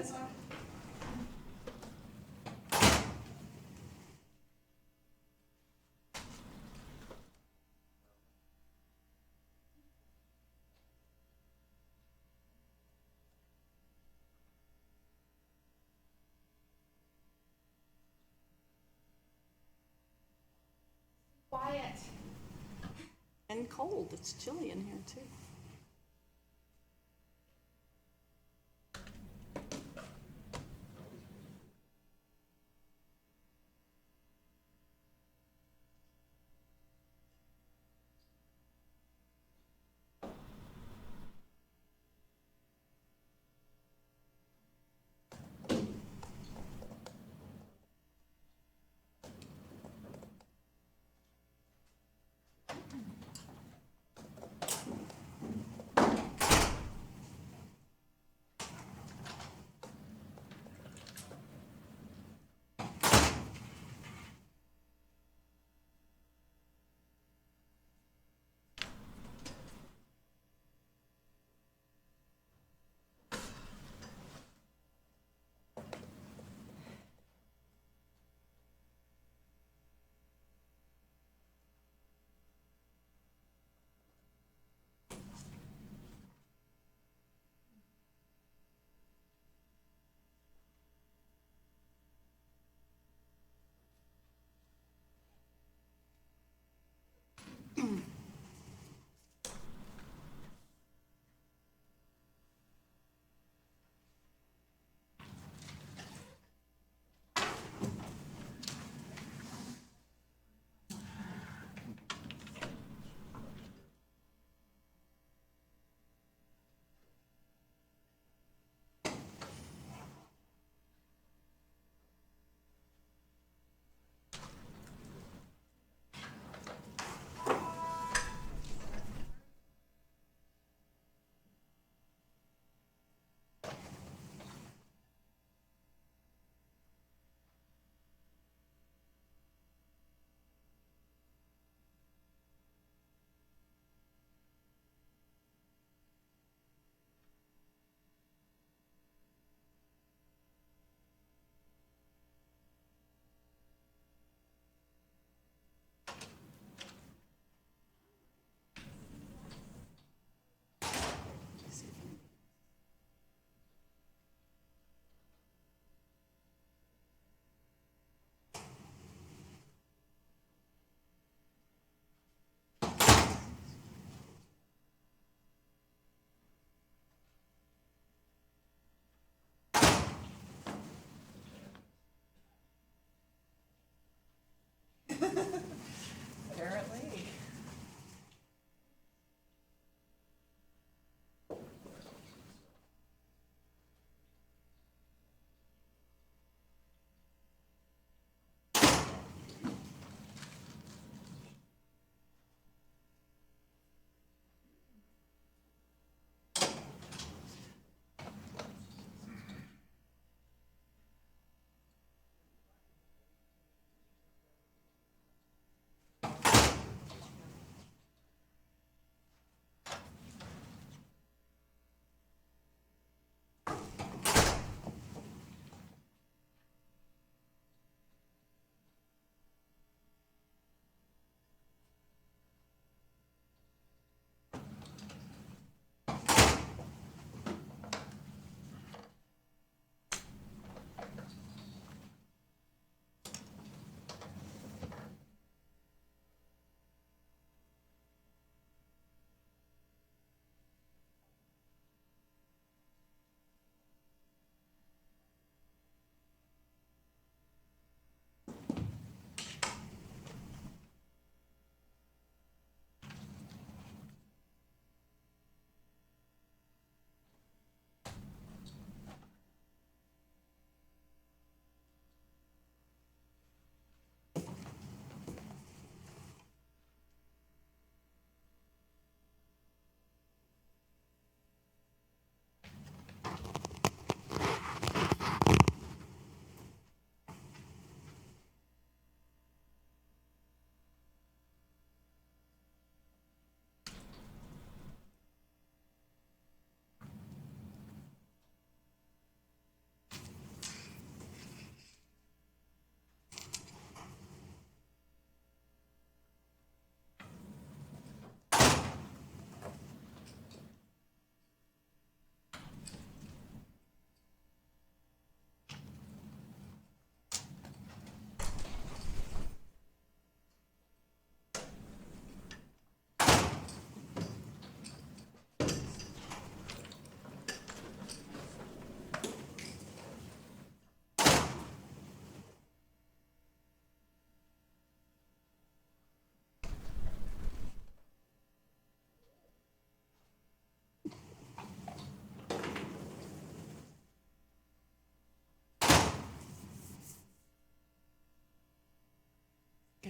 This one? Quiet. And cold. It's chilly in here too.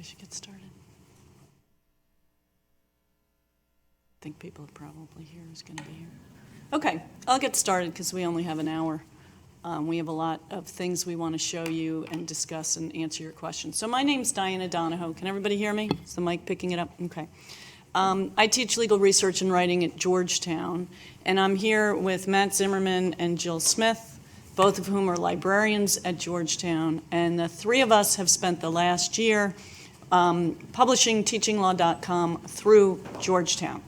I should get started. I think people probably here is going to be here. Okay, I'll get started because we only have an hour. We have a lot of things we want to show you and discuss and answer your questions. So my name's Diana Donahoe. Can everybody hear me? Is the mic picking it up? Okay. I teach legal research and writing at Georgetown, and I'm here with Matt Zimmerman and Jill Smith, both of whom are librarians at Georgetown, and the three of us have spent the last year publishing teachinglaw.com through Georgetown.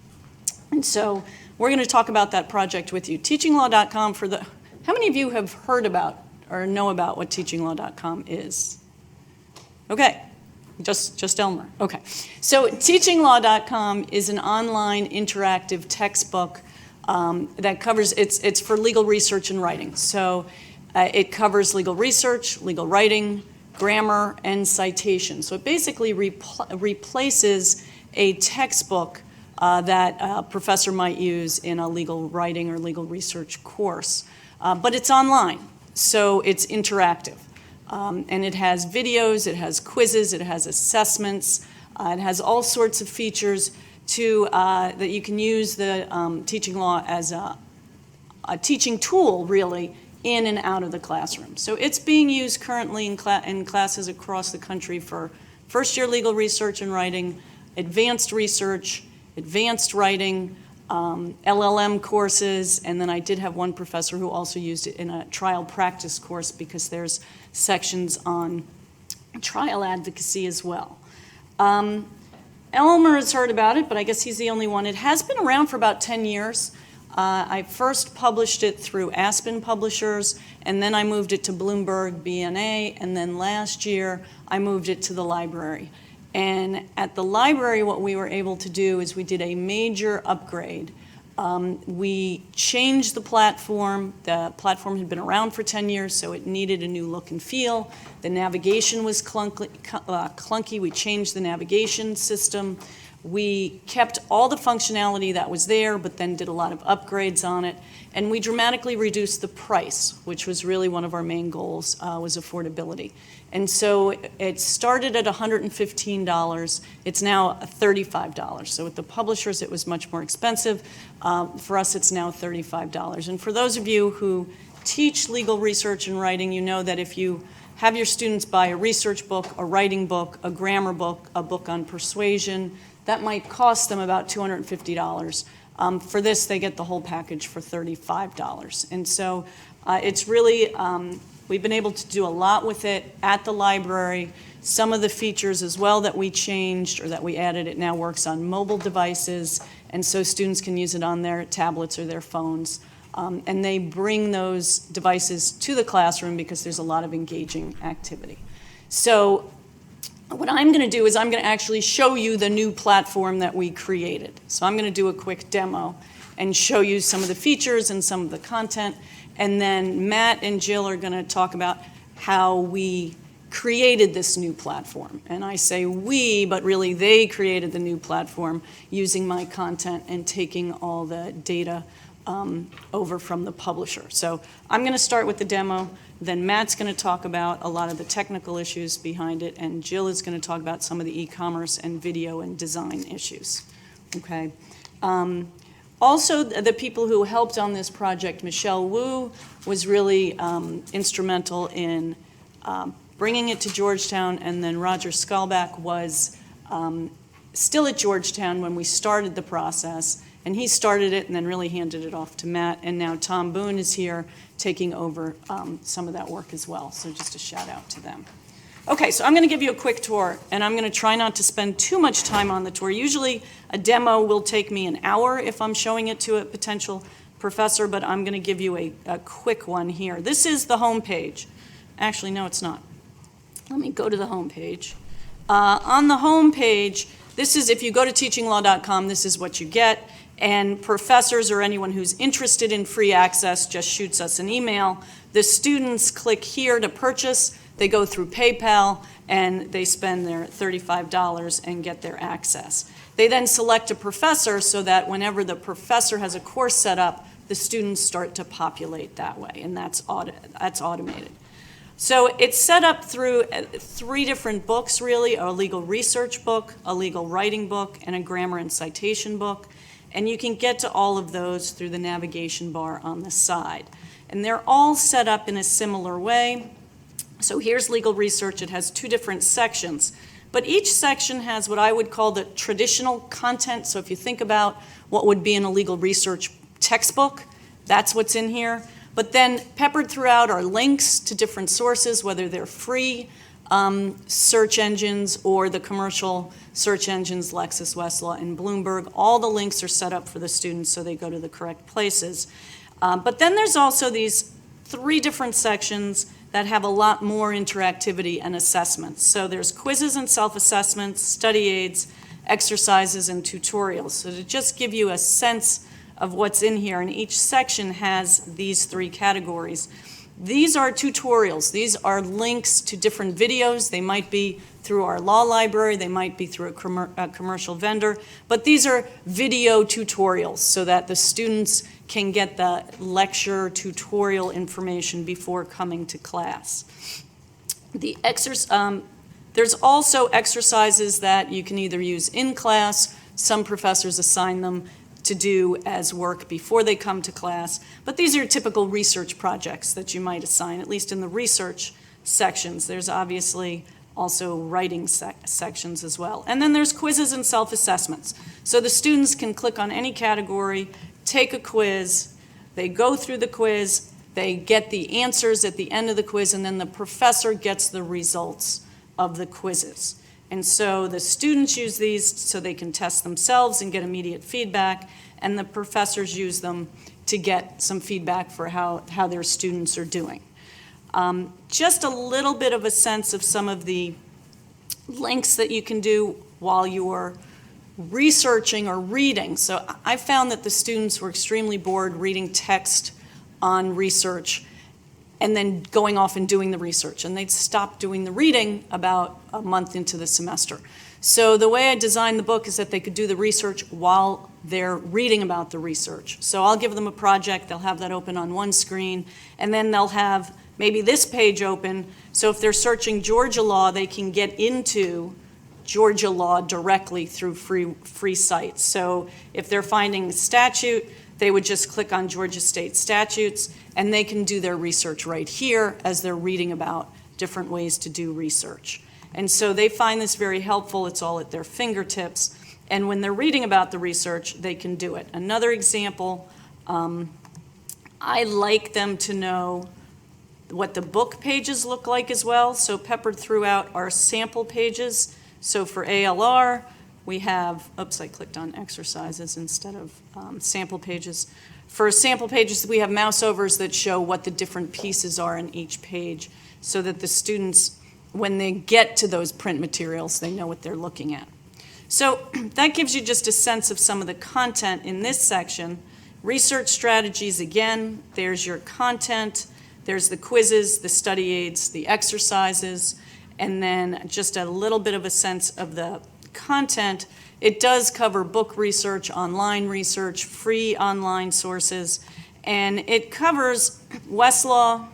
And so we're going to talk about that project with you. Teachinglaw.com, how many of you have heard about or know about what teachinglaw.com is? Okay, just Elmer. Okay, so teachinglaw.com is an online interactive textbook that covers, it's for legal research and writing. So it covers legal research, legal writing, grammar, and citation. So it basically replaces a textbook that a professor might use in a legal writing or legal research course. But it's online, so it's interactive. And it has videos, it has quizzes, it has assessments, it has all sorts of features that you can use the teaching law as a teaching tool, really, in and out of the classroom. So it's being used currently in classes across the country for first-year legal research and writing, advanced research, advanced writing, LLM courses, and then I did have one professor who also used it in a trial practice course because there's sections on trial advocacy as well. Elmer has heard about it, but I guess he's the only one. It has been around for about 10 years. I first published it through Aspen Publishers, and then I moved it to Bloomberg BNA, and then last year I moved it to the library. And at the library, what we were able to do is we did a major upgrade. We changed the platform. The platform had been around for 10 years, so it needed a new look and feel. The navigation was clunky. We changed the navigation system. We kept all the functionality that was there, but then did a lot of upgrades on it. And we dramatically reduced the price, which was really one of our main goals, was affordability. And so it started at $115. It's now $35. So with the publishers, it was much more expensive. For us, it's now $35. And for those of you who teach legal research and writing, you know that if you have your students buy a research book, a writing book, a grammar book, a book on persuasion, that might cost them about $250. For this, they get the whole package for $35. And so it's really, we've been able to do a lot with it at the library. Some of the features as well that we changed or that we added, it now works on mobile devices, and so students can use it on their tablets or their phones. And they bring those devices to the classroom because there's a lot of engaging activity. So what I'm going to do is I'm going to actually show you the new platform that we created. So I'm going to do a quick demo and show you some of the features and some of the content. And then Matt and Jill are going to talk about how we created this new platform. And I say we, but really they created the new platform using my content and taking all the data over from the publisher. So I'm going to start with the demo. Then Matt's going to talk about a lot of the technical issues behind it, and Jill is going to talk about some of the e-commerce and video and design issues. Okay. Also, the people who helped on this project, Michelle Wu was really instrumental in bringing it to Georgetown, and then Roger Skalbach was still at Georgetown when we started the process, and he started it and then really handed it off to Matt, and now Tom Boone is here taking over some of that work as well, so just a shout out to them. Okay, so I'm going to give you a quick tour, and I'm going to try not to spend too much time on the tour. Usually a demo will take me an hour if I'm showing it to a potential professor, but I'm going to give you a quick one here. This is the home page. Actually, no, it's not. Let me go to the home page. On the home page, this is, if you go to teachinglaw.com, this is what you get. And professors or anyone who's interested in free access just shoots us an email. The students click here to purchase. They go through PayPal, and they spend their $35 and get their access. They then select a professor so that whenever the professor has a course set up, the students start to populate that way, and that's automated. So it's set up through 3 different books, really: a legal research book, a legal writing book, and a grammar and citation book. And you can get to all of those through the navigation bar on the side. And they're all set up in a similar way. So here's legal research. It has 2 different sections. But each section has what I would call the traditional content. So if you think about what would be in a legal research textbook, that's what's in here. But then peppered throughout are links to different sources, whether they're free search engines or the commercial search engines, Lexis, Westlaw, and Bloomberg. All the links are set up for the students so they go to the correct places. But then there's also these 3 different sections that have a lot more interactivity and assessments. So there's quizzes and self-assessments, study aids, exercises, and tutorials. So to just give you a sense of what's in here, and each section has these 3 categories. These are tutorials. These are links to different videos. They might be through our law library, they might be through a commercial vendor, but these are video tutorials so that the students can get the lecture tutorial information before coming to class. There's also exercises that you can either use in class. Some professors assign them to do as work before they come to class, but these are typical research projects that you might assign, at least in the research sections. There's obviously also writing sections as well. And then there's quizzes and self-assessments. So the students can click on any category, take a quiz, they go through the quiz, they get the answers at the end of the quiz, and then the professor gets the results of the quizzes. And so the students use these so they can test themselves and get immediate feedback, and the professors use them to get some feedback for how their students are doing. Just a little bit of a sense of some of the links that you can do while you're researching or reading. So I found that the students were extremely bored reading text on research and then going off and doing the research. And they'd stop doing the reading about a month into the semester. So the way I designed the book is that they could do the research while they're reading about the research. So I'll give them a project, they'll have that open on one screen, and then they'll have maybe this page open. So if they're searching Georgia law, they can get into Georgia law directly through free sites. So if they're finding a statute, they would just click on Georgia state statutes, and they can do their research right here as they're reading about different ways to do research. And so they find this very helpful. It's all at their fingertips. And when they're reading about the research, they can do it. Another example, I like them to know what the book pages look like as well. So peppered throughout are sample pages. So for ALR, we have, oops, I clicked on exercises instead of sample pages. For sample pages, we have mouse overs that show what the different pieces are in each page so that the students, when they get to those print materials, they know what they're looking at. So that gives you just a sense of some of the content in this section. Research strategies, again, there's your content, there's the quizzes, the study aids, the exercises, and then just a little bit of a sense of the content. It does cover book research, online research, free online sources, and it covers Westlaw,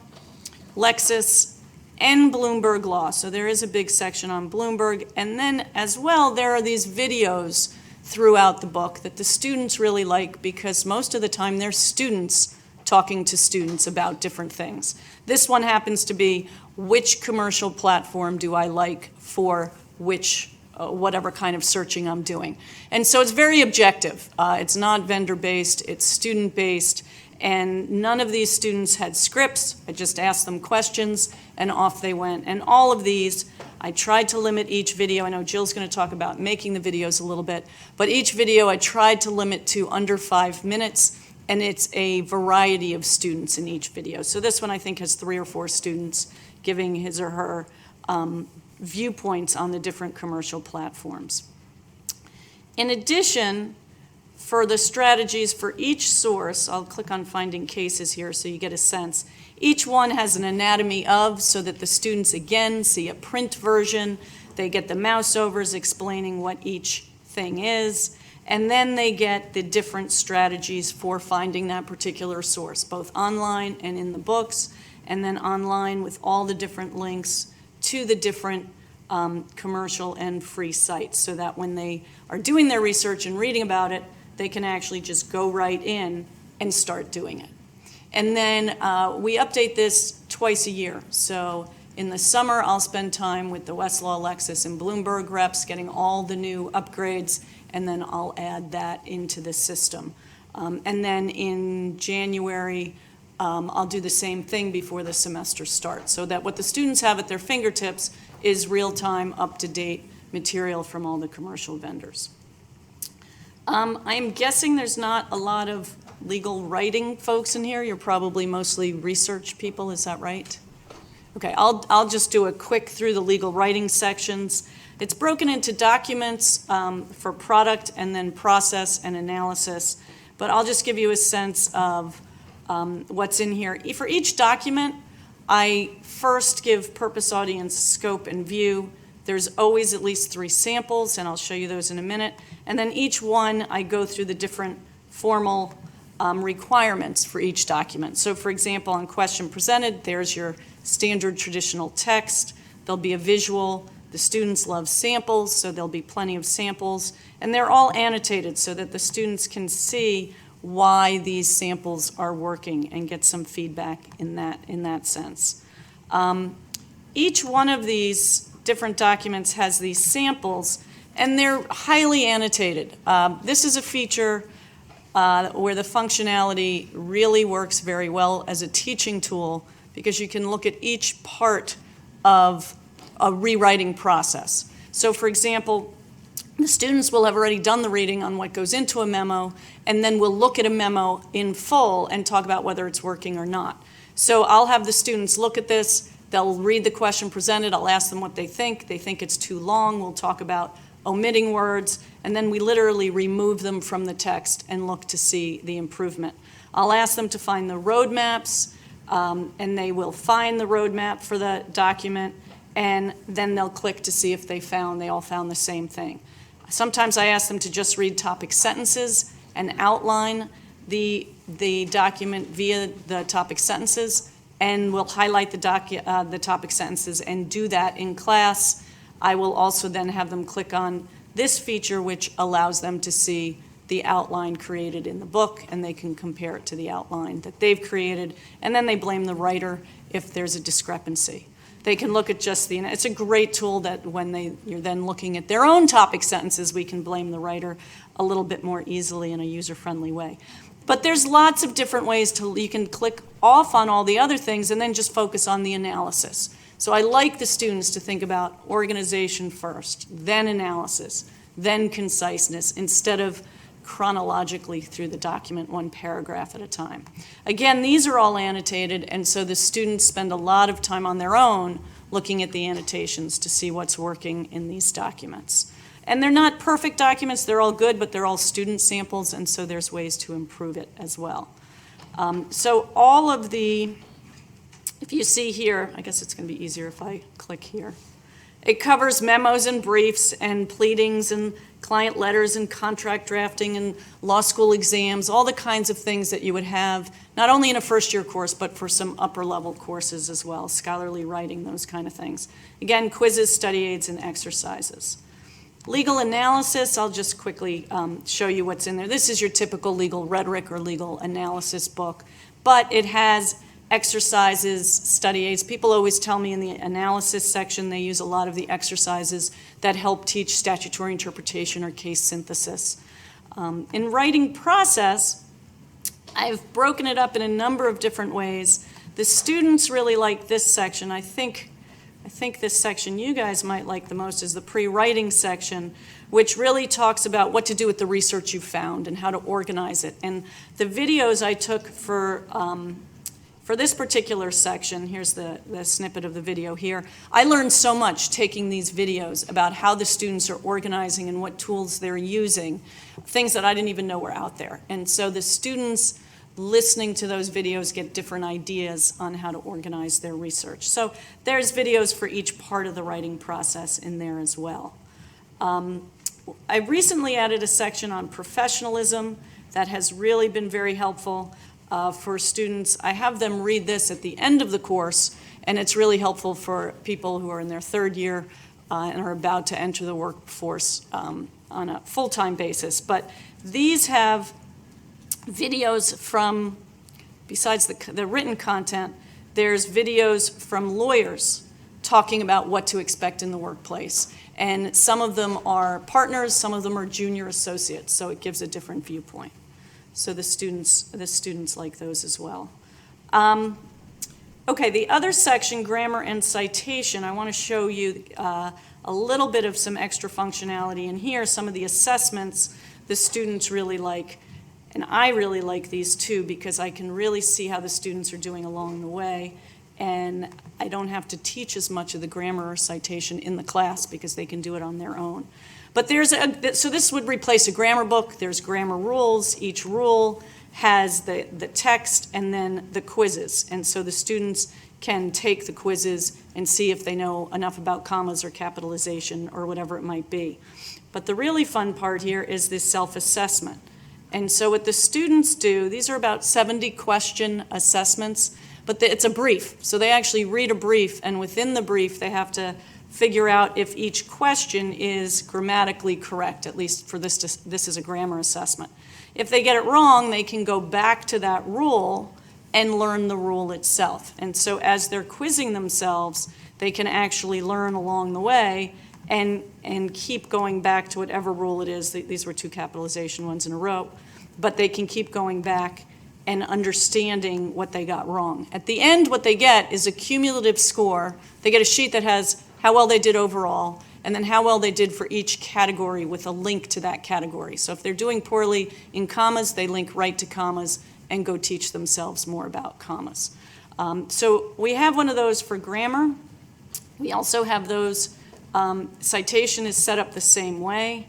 Lexis, and Bloomberg Law. So there is a big section on Bloomberg. And then as well, there are these videos throughout the book that the students really like because most of the time they're students talking to students about different things. This one happens to be, which commercial platform do I like for which whatever kind of searching I'm doing. And so it's very objective. It's not vendor-based, it's student-based, and none of these students had scripts. I just asked them questions, and off they went. And all of these, I tried to limit each video. I know Jill's going to talk about making the videos a little bit, but each video I tried to limit to under 5 minutes, and it's a variety of students in each video. So this one I think has 3 or 4 students giving his or her viewpoints on the different commercial platforms. In addition, for the strategies for each source, I'll click on finding cases here so you get a sense. Each one has an anatomy of, so that the students again see a print version, they get the mouse overs explaining what each thing is, and then they get the different strategies for finding that particular source, both online and in the books. and then online with all the different links to the different commercial and free sites, so that when they are doing their research and reading about it, they can actually just go right in and start doing it. And then we update this twice a year. So in the summer, I'll spend time with the Westlaw, Lexis, and Bloomberg reps getting all the new upgrades, and then I'll add that into the system. And then in January, I'll do the same thing before the semester starts, so that what the students have at their fingertips is real-time, up-to-date material from all the commercial vendors. I'm guessing there's not a lot of legal writing folks in here. You're probably mostly research people, is that right? Okay, I'll just do a quick through the legal writing sections. It's broken into documents for product and then process and analysis, but I'll just give you a sense of what's in here. For each document, I first give purpose, audience, scope, and view. There's always at least 3 samples, and I'll show you those in a minute. And then each one, I go through the different formal requirements for each document. So for example, on question presented, there's your standard traditional text. There'll be a visual. The students love samples, so there'll be plenty of samples. And they're all annotated so that the students can see why these samples are working and get some feedback in that sense. Each one of these different documents has these samples, and they're highly annotated. This is a feature where the functionality really works very well as a teaching tool, because you can look at each part of a rewriting process. So for example, the students will have already done the reading on what goes into a memo, and then we'll look at a memo in full and talk about whether it's working or not. So I'll have the students look at this, they'll read the question presented, I'll ask them what they think. They think it's too long, we'll talk about omitting words, and then we literally remove them from the text and look to see the improvement. I'll ask them to find the roadmaps, and they will find the roadmap for the document, and then they'll click to see if they all found the same thing. Sometimes I ask them to just read topic sentences and outline the document via the topic sentences, and we'll highlight the topic sentences and do that in class. I will also then have them click on this feature, which allows them to see the outline created in the book, and they can compare it to the outline that they've created, and then they blame the writer if there's a discrepancy. They can look at just it's a great tool that when you're then looking at their own topic sentences, we can blame the writer a little bit more easily in a user-friendly way. But there's lots of different ways you can click off on all the other things and then just focus on the analysis. So I like the students to think about organization first, then analysis, then conciseness, instead of chronologically through the document, 1 paragraph at a time. Again, these are all annotated, and so the students spend a lot of time on their own looking at the annotations to see what's working in these documents. And they're not perfect documents, they're all good, but they're all student samples, and so there's ways to improve it as well. So all of if you see here, I guess it's going to be easier if I click here. It covers memos and briefs and pleadings and client letters and contract drafting and law school exams, all the kinds of things that you would have, not only in a first-year course, but for some upper-level courses as well, scholarly writing, those kind of things. Again, quizzes, study aids, and exercises. Legal analysis, I'll just quickly show you what's in there. This is your typical legal rhetoric or legal analysis book, but it has exercises, study aids. People always tell me in the analysis section they use a lot of the exercises that help teach statutory interpretation or case synthesis. In writing process, I've broken it up in a number of different ways. The students really like this section. I think this section you guys might like the most is the pre-writing section, which really talks about what to do with the research you found and how to organize it. And the videos I took for this particular section, here's the snippet of the video here, I learned so much taking these videos about how the students are organizing and what tools they're using, things that I didn't even know were out there. And so the students listening to those videos get different ideas on how to organize their research. So there's videos for each part of the writing process in there as well. I recently added a section on professionalism that has really been very helpful. for students. I have them read this at the end of the course, and it's really helpful for people who are in their third year and are about to enter the workforce on a full-time basis. But these have videos from, besides the written content, there's videos from lawyers talking about what to expect in the workplace. And some of them are partners, some of them are junior associates, so it gives a different viewpoint. So the students like those as well. Okay, the other section, grammar and citation, I want to show you a little bit of some extra functionality in here. Some of the assessments the students really like, and I really like these too because I can really see how the students are doing along the way, and I don't have to teach as much of the grammar or citation in the class because they can do it on their own. But so this would replace a grammar book. There's grammar rules. Each rule has the text and then the quizzes. And so the students can take the quizzes and see if they know enough about commas or capitalization or whatever it might be. But the really fun part here is this self-assessment. And so what the students do, these are about 70 question assessments, but it's a brief. So they actually read a brief, and within the brief they have to figure out if each question is grammatically correct, at least for this is a grammar assessment. If they get it wrong, they can go back to that rule and learn the rule itself. And so as they're quizzing themselves, they can actually learn along the way and keep going back to whatever rule it is. These were 2 capitalization ones in a row, but they can keep going back and understanding what they got wrong. At the end, what they get is a cumulative score. They get a sheet that has how well they did overall, and then how well they did for each category with a link to that category. So if they're doing poorly in commas, they link right to commas and go teach themselves more about commas. So we have one of those for grammar. We also have those, citation is set up the same way.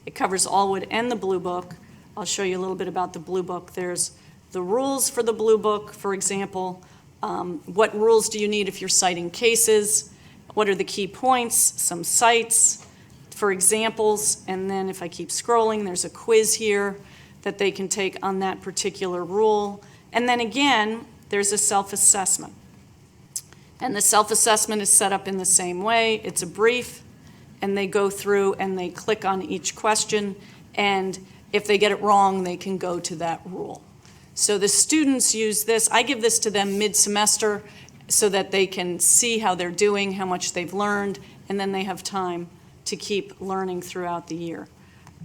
It covers Allwood and the Blue Book. I'll show you a little bit about the Blue Book. There's the rules for the Blue Book, for example. What rules do you need if you're citing cases? What are the key points? Some cites for examples, and then if I keep scrolling, there's a quiz here that they can take on that particular rule. And then again, there's a self-assessment. And the self-assessment is set up in the same way. It's a brief, and they go through and they click on each question, and if they get it wrong, they can go to that rule. So the students use this. I give this to them mid-semester so that they can see how they're doing, how much they've learned, and then they have time to keep learning throughout the year.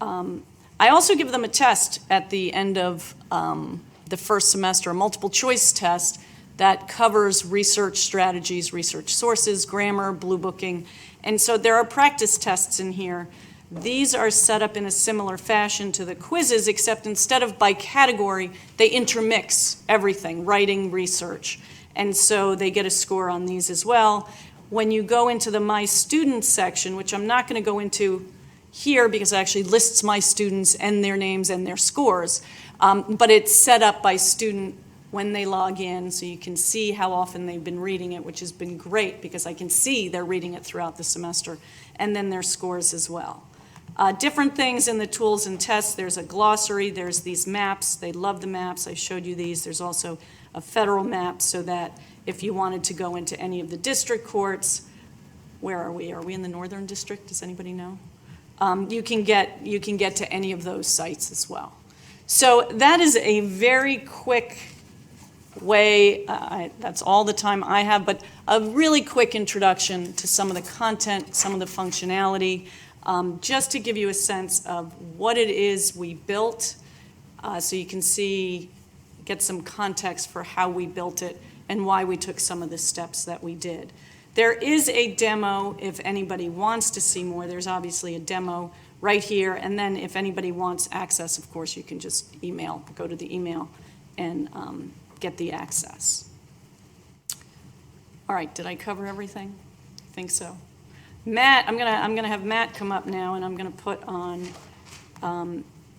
I also give them a test at the end of the first semester, a multiple choice test that covers research strategies, research sources, grammar, blue booking. And so there are practice tests in here. These are set up in a similar fashion to the quizzes, except instead of by category, they intermix everything, writing, research. And so they get a score on these as well. When you go into the My Students section, which I'm not going to go into here because it actually lists my students and their names and their scores, but it's set up by student when they log in, so you can see how often they've been reading it, which has been great because I can see they're reading it throughout the semester, and then their scores as well. Different things in the tools and tests. There's a glossary. There's these maps. They love the maps. I showed you these. There's also a federal map so that if you wanted to go into any of the district courts, where are we? Are we in the Northern District? Does anybody know? You can get to any of those sites as well. So that is a very quick way, that's all the time I have, but a really quick introduction to some of the content, some of the functionality, just to give you a sense of what it is we built, so you can get some context for how we built it and why we took some of the steps that we did. There is a demo if anybody wants to see more. There's obviously a demo right here, and then if anybody wants access, of course, you can just go to the email and get the access. All right, did I cover everything? I think so. Matt, I'm gonna have Matt come up now, and I'm gonna put on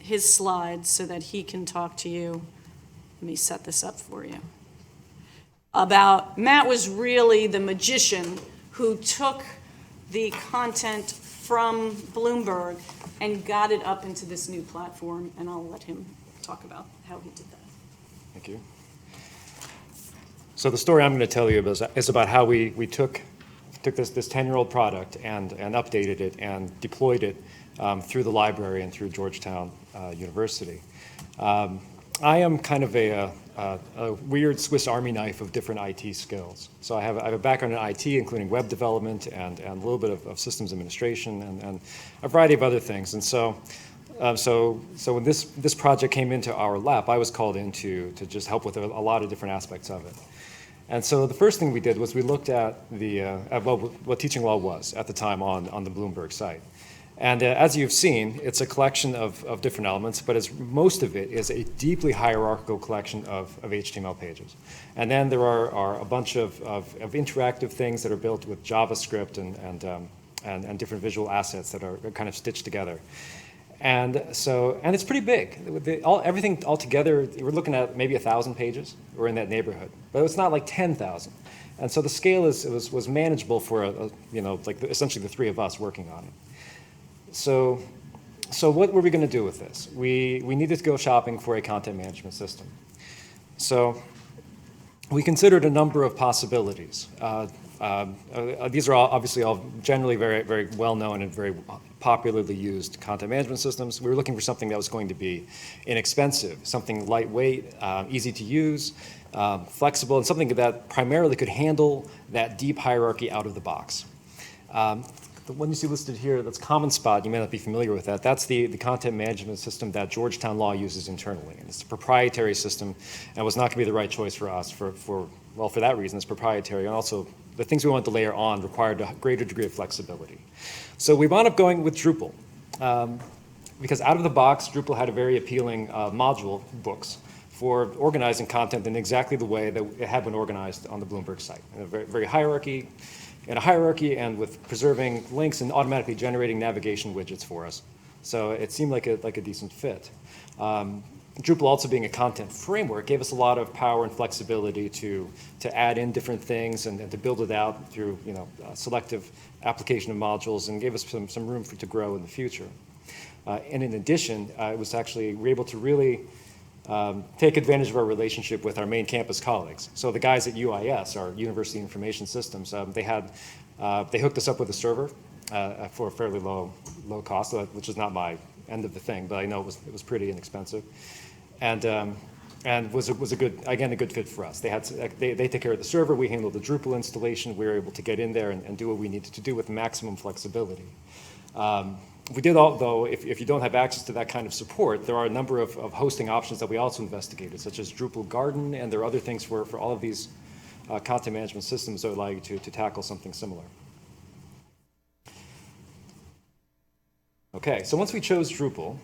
his slides so that he can talk to you. Let me set this up for you. Matt was really the magician who took the content from Bloomberg and got it up into this new platform, and I'll let him talk about how he did that. Thank you. So the story I'm going to tell you is about how we took this 10-year-old product and updated it and deployed it through the library and through Georgetown University. I am kind of a weird Swiss Army knife of different IT skills. So I have a background in IT, including web development and a little bit of systems administration and a variety of other things. And so when this project came into our lap, I was called in to just help with a lot of different aspects of it. And so the first thing we did was we looked at what teaching law was at the time on the Bloomberg site. And as you've seen, it's a collection of different elements, but most of it is a deeply hierarchical collection of HTML pages. And then there are a bunch of interactive things that are built with JavaScript and different visual assets that are kind of stitched together. And it's pretty big. Everything all together, we're looking at maybe 1,000 pages. We're in that neighborhood, but it's not like 10,000. And so the scale was manageable for essentially the three of us working on it. So what were we going to do with this? We needed to go shopping for a content management system. So we considered a number of possibilities. These are obviously all generally very, very well-known and very popularly used content management systems. We were looking for something that was going to be inexpensive, something lightweight, easy to use, flexible, and something that primarily could handle that deep hierarchy out of the box. The one you see listed here, that's Common Spot, you may not be familiar with that. That's the content management system that Georgetown Law uses internally. And it's a proprietary system and was not going to be the right choice for us for that reason. It's proprietary, and also the things we wanted to layer on required a greater degree of flexibility. So we wound up going with Drupal. Because out of the box, Drupal had a very appealing module books for organizing content in exactly the way that it had been organized on the Bloomberg site. In a very hierarchy and with preserving links and automatically generating navigation widgets for us. So it seemed like a decent fit. Drupal also being a content framework gave us a lot of power and flexibility to add in different things and to build it out through selective application of modules, and gave us some room to grow in the future. And in addition, we were able to really take advantage of our relationship with our main campus colleagues. So the guys at UIS, our University Information Systems, they hooked us up with a server for a fairly low cost, which is not my end of the thing, but I know it was pretty inexpensive, and was a good fit for us. They take care of the server, we handled the Drupal installation. We were able to get in there and do what we needed to do with maximum flexibility. We did though, if you don't have access to that kind of support, there are a number of hosting options that we also investigated, such as Drupal Garden, and there are other things for all of these content management systems that allow you to tackle something similar. Okay, so once we chose Drupal,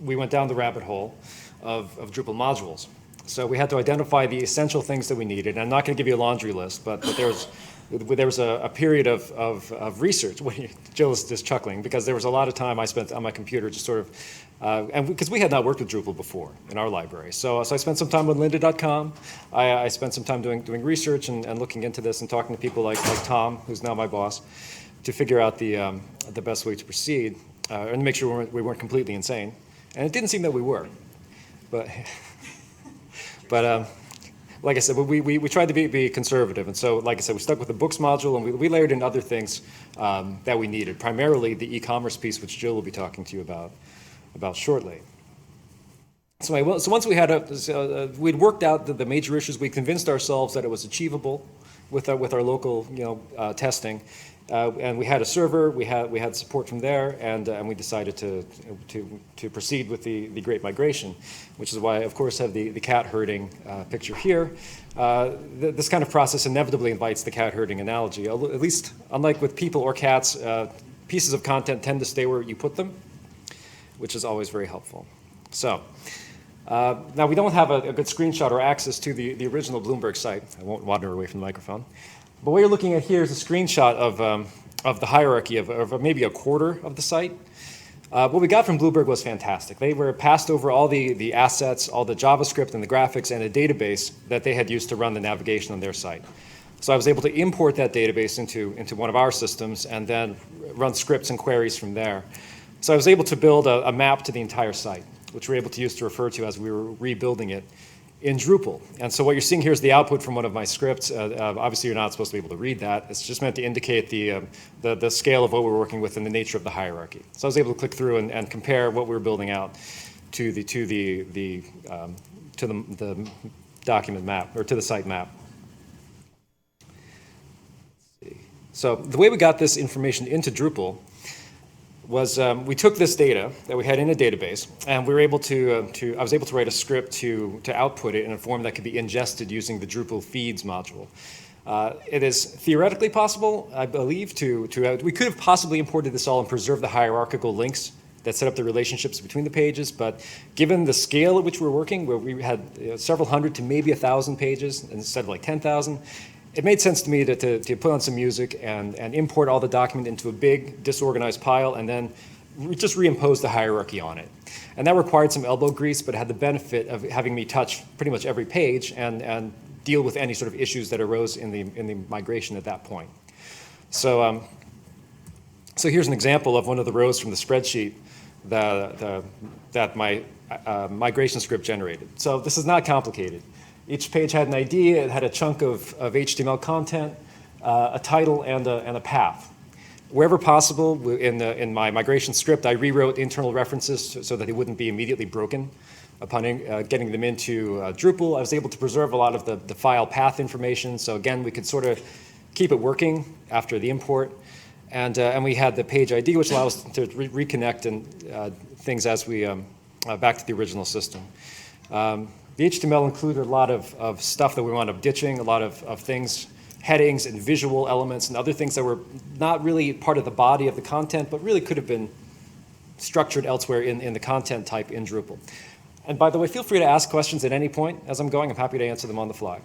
we went down the rabbit hole of Drupal modules. So we had to identify the essential things that we needed. And I'm not going to give you a laundry list, but there was a period of research. Jill is just chuckling because there was a lot of time I spent on my computer just sort of, and because we had not worked with Drupal before in our library. So I spent some time on lynda.com. I spent some time doing research and looking into this and talking to people like Tom, who's now my boss, to figure out the best way to proceed and to make sure we weren't completely insane. And it didn't seem that we were. But like I said, we tried to be conservative. And so, like I said, we stuck with the books module, and we layered in other things that we needed, primarily the e-commerce piece, which Jill will be talking to you about shortly. So once we had we'd worked out the major issues, we convinced ourselves that it was achievable with our local testing. And we had a server, we had support from there, and we decided to proceed with the Great Migration, which is why I, of course, have the cat herding picture here. This kind of process inevitably invites the cat herding analogy. At least, unlike with people or cats, pieces of content tend to stay where you put them, which is always very helpful. So now we don't have a good screenshot or access to the original Bloomberg site. I won't wander away from the microphone. But what you're looking at here is a screenshot of the hierarchy of maybe a quarter of the site. What we got from Bloomberg was fantastic. They were passed over all the assets, all the JavaScript and the graphics and a database that they had used to run the navigation on their site. So I was able to import that database into one of our systems and then run scripts and queries from there. So I was able to build a map to the entire site, which we were able to use to refer to as we were rebuilding it in Drupal. And so what you're seeing here is the output from one of my scripts. Obviously, you're not supposed to be able to read that. It's just meant to indicate the scale of what we're working with and the nature of the hierarchy. So I was able to click through and compare what we were building out to the document map, or to the site map. So the way we got this information into Drupal was we took this data that we had in a database, and we were able I was able to write a script to output it in a form that could be ingested using the Drupal feeds module. It is theoretically possible, I believe, we could have possibly imported this all and preserved the hierarchical links that set up the relationships between the pages, but given the scale at which we're working, where we had several hundred to maybe 1,000 pages instead of like 10,000, it made sense to me to put on some music and import all the document into a big disorganized pile and then just reimpose the hierarchy on it. And that required some elbow grease, but it had the benefit of having me touch pretty much every page and deal with any sort of issues that arose in the migration at that point. So, so here's an example of one of the rows from the spreadsheet that my migration script generated. So this is not complicated. Each page had an ID, it had a chunk of HTML content, a title, and a path. Wherever possible, in my migration script, I rewrote internal references so that they wouldn't be immediately broken upon getting them into Drupal. I was able to preserve a lot of the file path information, so again, we could sort of keep it working after the import. And we had the page ID, which allows us to reconnect and things as we back to the original system. The HTML included a lot of stuff that we wound up ditching, a lot of things, headings and visual elements and other things that were not really part of the body of the content, but really could have been structured elsewhere in the content type in Drupal. And by the way, feel free to ask questions at any point as I'm going. I'm happy to answer them on the fly.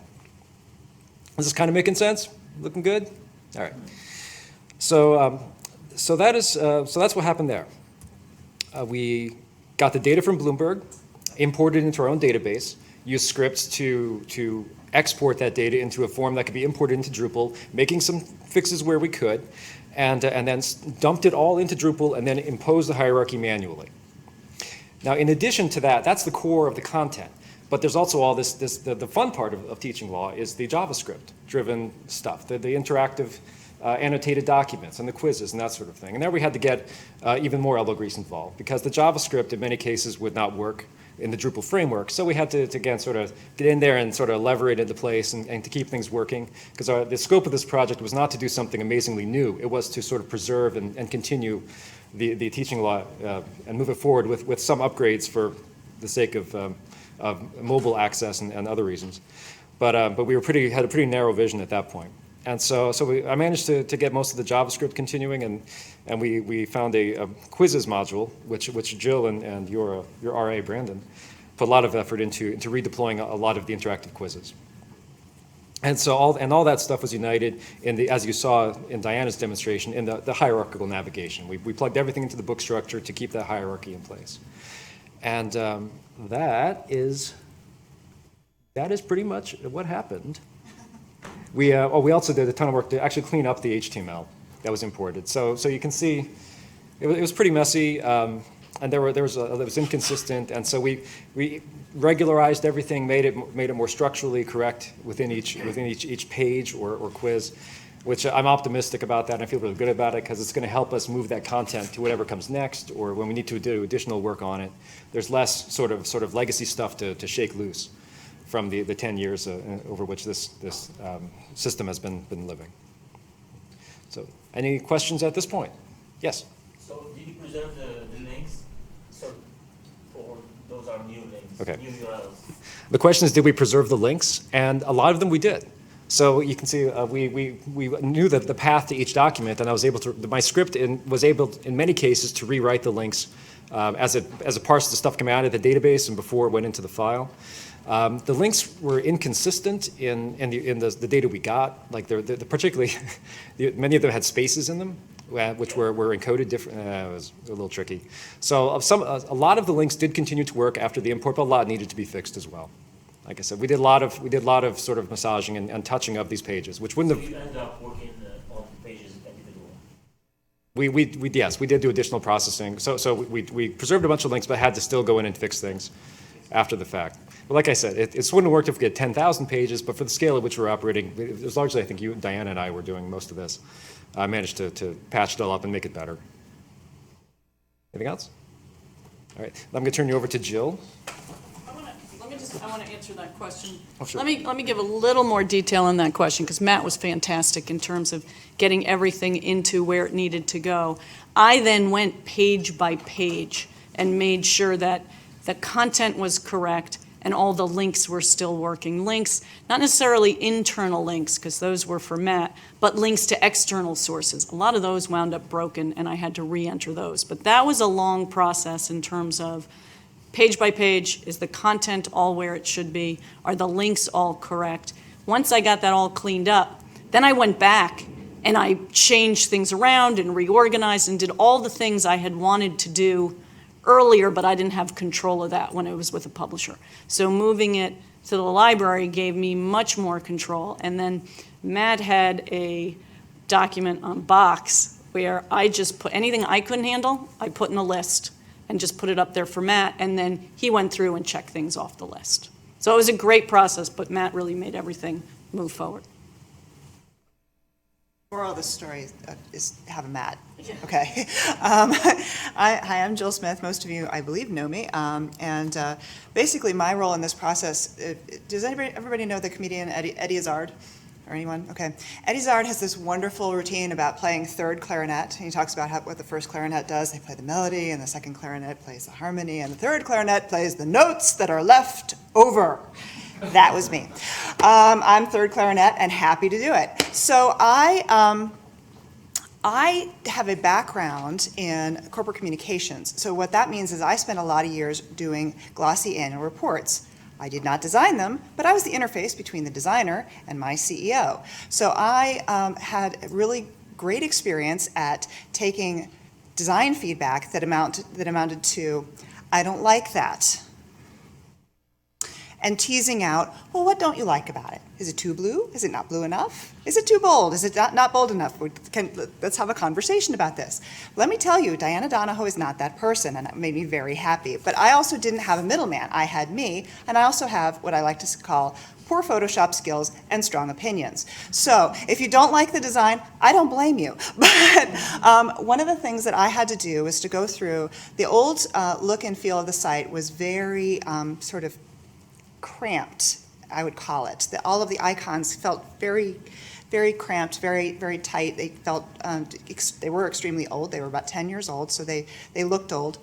Is this kind of making sense? Looking good? All right. So, so that's what happened there. We got the data from Bloomberg, imported it into our own database, used scripts to export that data into a form that could be imported into Drupal, making some fixes where we could, and then dumped it all into Drupal and then imposed the hierarchy manually. Now, in addition to that, that's the core of the content. But there's also all the fun part of teaching law is the JavaScript-driven stuff, the interactive annotated documents and the quizzes and that sort of thing. And there we had to get even more elbow grease involved because the JavaScript in many cases would not work in the Drupal framework. So we had to again, sort of get in there and sort of lever it into place and to keep things working. Because the scope of this project was not to do something amazingly new. It was to sort of preserve and continue the teaching law and move it forward with some upgrades for the sake of mobile access and other reasons. But we had a pretty narrow vision at that point. And so I managed to get most of the JavaScript continuing, and we found a quizzes module, which Jill and your RA, Brandon, put a lot of effort into redeploying a lot of the interactive quizzes. And so all that stuff was united in as you saw in Diana's demonstration, in the hierarchical navigation. We plugged everything into the book structure to keep that hierarchy in place. And that is pretty much what happened. We also did a ton of work to actually clean up the HTML that was imported. So you can see it was pretty messy, and it was inconsistent. And so we regularized everything, made it more structurally correct within each page or quiz, which I'm optimistic about that. And I feel really good about it because it's going to help us move that content to whatever comes next, or when we need to do additional work on it. There's less sort of legacy stuff to shake loose from the 10 years over which this system has been living. So, any questions at this point? Yes? So, did you preserve the links? So, or those are new links, okay. New URLs? The question is, did we preserve the links? And a lot of them we did. So you can see we knew that the path to each document, and I was able to, my script was able, in many cases, to rewrite the links as it parsed the stuff coming out of the database and before it went into the file. The links were inconsistent in the data we got. Like particularly, many of them had spaces in them, which were encoded different. It was a little tricky. So a lot of the links did continue to work after the import, but a lot needed to be fixed as well. Like I said, we did a lot of sort of massaging and touching of these pages, which wouldn't have. So you ended up working on pages individually. Yes, we did do additional processing. So we preserved a bunch of links, but had to still go in and fix things. after the fact. But like I said, it wouldn't have worked if we had 10,000 pages, but for the scale at which we're operating, it was largely, I think you, Diana and I were doing most of this. I managed to patch it all up and make it better. Anything else? All right, I'm going to turn you over to Jill. I want to answer that question. Oh, sure. Let me give a little more detail on that question, because Matt was fantastic in terms of getting everything into where it needed to go. I then went page by page and made sure that the content was correct and all the links were still working. Links, not necessarily internal links, because those were for Matt, but links to external sources. A lot of those wound up broken, and I had to re-enter those. But that was a long process in terms of page by page, is the content all where it should be? Are the links all correct? Once I got that all cleaned up, then I went back and I changed things around and reorganized and did all the things I had wanted to do earlier, but I didn't have control of that when it was with a publisher. So moving it to the library gave me much more control. And then Matt had a document on Box where I just put anything I couldn't handle, I put in a list and just put it up there for Matt, and then he went through and checked things off the list. So it was a great process, but Matt really made everything move forward. Moral of the story is have a Matt. Okay. Hi, I'm Jill Smith. Most of you, I believe, know me. Basically, my role in this process, does everybody know the comedian Eddie Izzard? Or anyone? Okay. Eddie Izzard has this wonderful routine about playing third clarinet. And he talks about what the first clarinet does. They play the melody, and the second clarinet plays the harmony, and the third clarinet plays the notes that are left over. That was me. I'm third clarinet and happy to do it. So I have a background in corporate communications. So what that means is I spent a lot of years doing glossy annual reports. I did not design them, but I was the interface between the designer and my CEO. So I had a really great experience at taking design feedback that amounted to, I don't like that, and teasing out, well, what don't you like about it? Is it too blue? Is it not blue enough? Is it too bold? Is it not bold enough? Let's have a conversation about this. Let me tell you, Diana Donahoe is not that person, and that made me very happy. But I also didn't have a middleman. I had me, and I also have what I like to call poor Photoshop skills and strong opinions. So if you don't like the design, I don't blame you. But one of the things that I had to do was to go through, the old look and feel of the site was very sort of cramped, I would call it. All of the icons felt very, very cramped, very, very tight. They felt, they were extremely old. They were about 10 years old, so they looked old.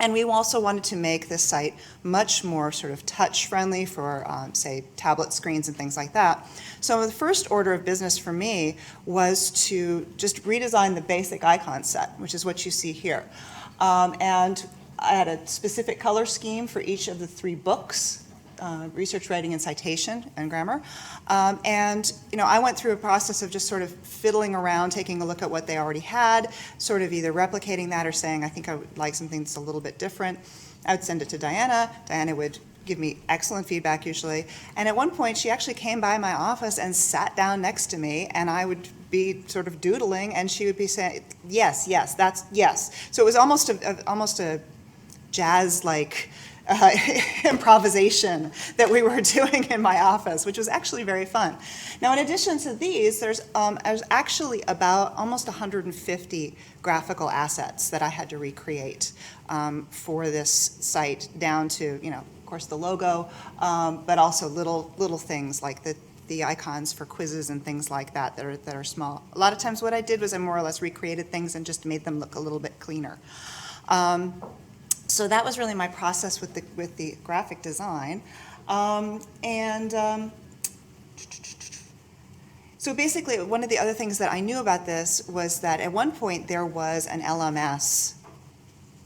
And we also wanted to make this site much more sort of touch-friendly for, say, tablet screens and things like that. So the first order of business for me was to just redesign the basic icon set, which is what you see here. And I had a specific color scheme for each of the 3 books. Research, writing, and citation, and grammar. And I went through a process of just sort of fiddling around, taking a look at what they already had, sort of either replicating that or saying, I think I would like something that's a little bit different. I would send it to Diana. Diana would give me excellent feedback usually. And at one point, she actually came by my office and sat down next to me, and I would be sort of doodling, and she would be saying, yes, yes, that's yes. So it was almost a jazz-like improvisation that we were doing in my office, which was actually very fun. Now, in addition to these, there's actually about almost 150 graphical assets that I had to recreate for this site, down to, of course, the logo, but also little things like the icons for quizzes and things like that that are small. A lot of times what I did was I more or less recreated things and just made them look a little bit cleaner. So that was really my process with the graphic design. So basically, one of the other things that I knew about this was that at one point there was an LMS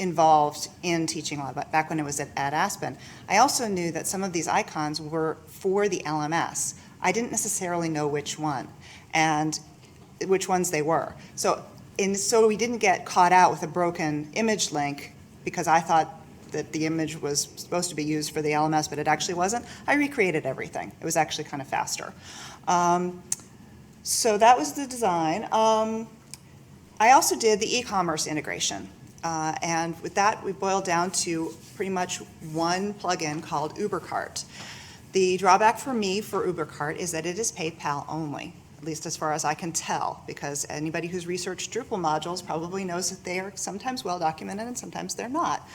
involved in teaching law, back when it was at Aspen. I also knew that some of these icons were for the LMS. I didn't necessarily know which one and which ones they were. So we didn't get caught out with a broken image link because I thought that the image was supposed to be used for the LMS, but it actually wasn't. I recreated everything. It was actually kind of faster. So that was the design. I also did the e-commerce integration. And with that, we boiled down to pretty much one plugin called UberCart. The drawback for me for UberCart is that it is PayPal only, at least as far as I can tell, because anybody who's researched Drupal modules probably knows that they are sometimes well documented and sometimes they're not.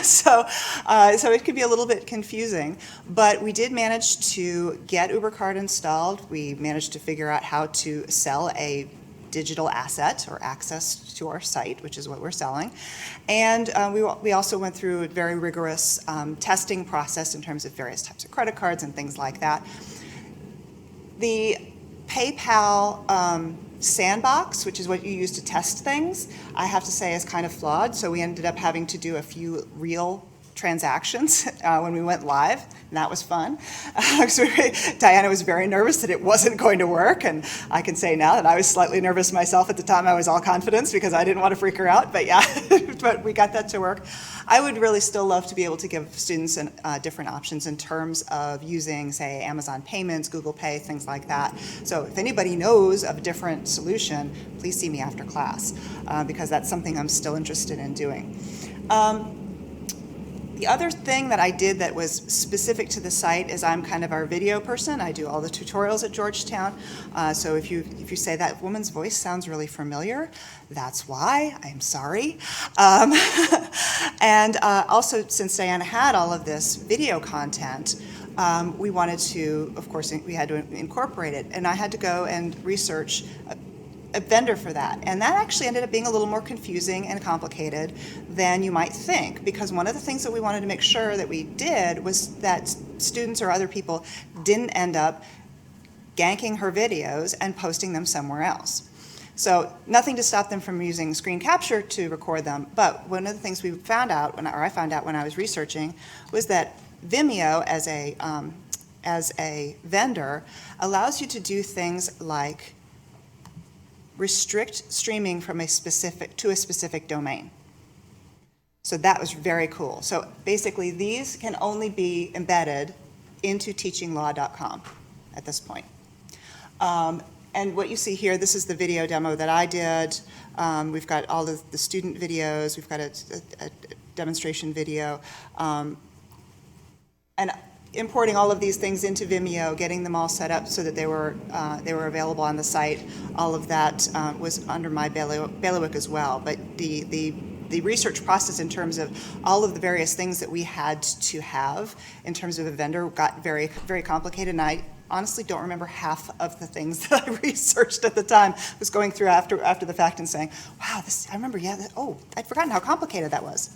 So it could be a little bit confusing, but we did manage to get UberCart installed. We managed to figure out how to sell a digital asset or access to our site, which is what we're selling. And we also went through a very rigorous testing process in terms of various types of credit cards and things like that. The PayPal sandbox, which is what you use to test things, I have to say is kind of flawed. So we ended up having to do a few real transactions when we went live, and that was fun. Diana was very nervous that it wasn't going to work, and I can say now that I was slightly nervous myself. At the time I was all confidence because I didn't want to freak her out, but yeah, but we got that to work. I would really still love to be able to give students different options in terms of using, say, Amazon Payments, Google Pay, things like that. So if anybody knows of a different solution, please see me after class, because that's something I'm still interested in doing. The other thing that I did that was specific to the site is I'm kind of our video person. I do all the tutorials at Georgetown. So if you say that woman's voice sounds really familiar, that's why. I'm sorry. And also, since Diana had all of this video content, we wanted to, of course, we had to incorporate it. And I had to go and research a vendor for that. And that actually ended up being a little more confusing and complicated than you might think, because one of the things that we wanted to make sure that we did was that students or other people didn't end up ganking her videos and posting them somewhere else. So nothing to stop them from using screen capture to record them, but one of the things we found out, I found out when I was researching, was that Vimeo as a vendor allows you to do things like restrict streaming from to a specific domain. So that was very cool. So basically these can only be embedded into teachinglaw.com at this point. And what you see here, this is the video demo that I did. We've got all of the student videos. We've got a demonstration video. And importing all of these things into Vimeo, getting them all set up so that they were available on the site, all of that was under my bailiwick as well. But the research process in terms of all of the various things that we had to have in terms of a vendor got very, very complicated, and I honestly don't remember half of the things that I researched at the time. I was going through after the fact and saying, wow, I remember, I'd forgotten how complicated that was.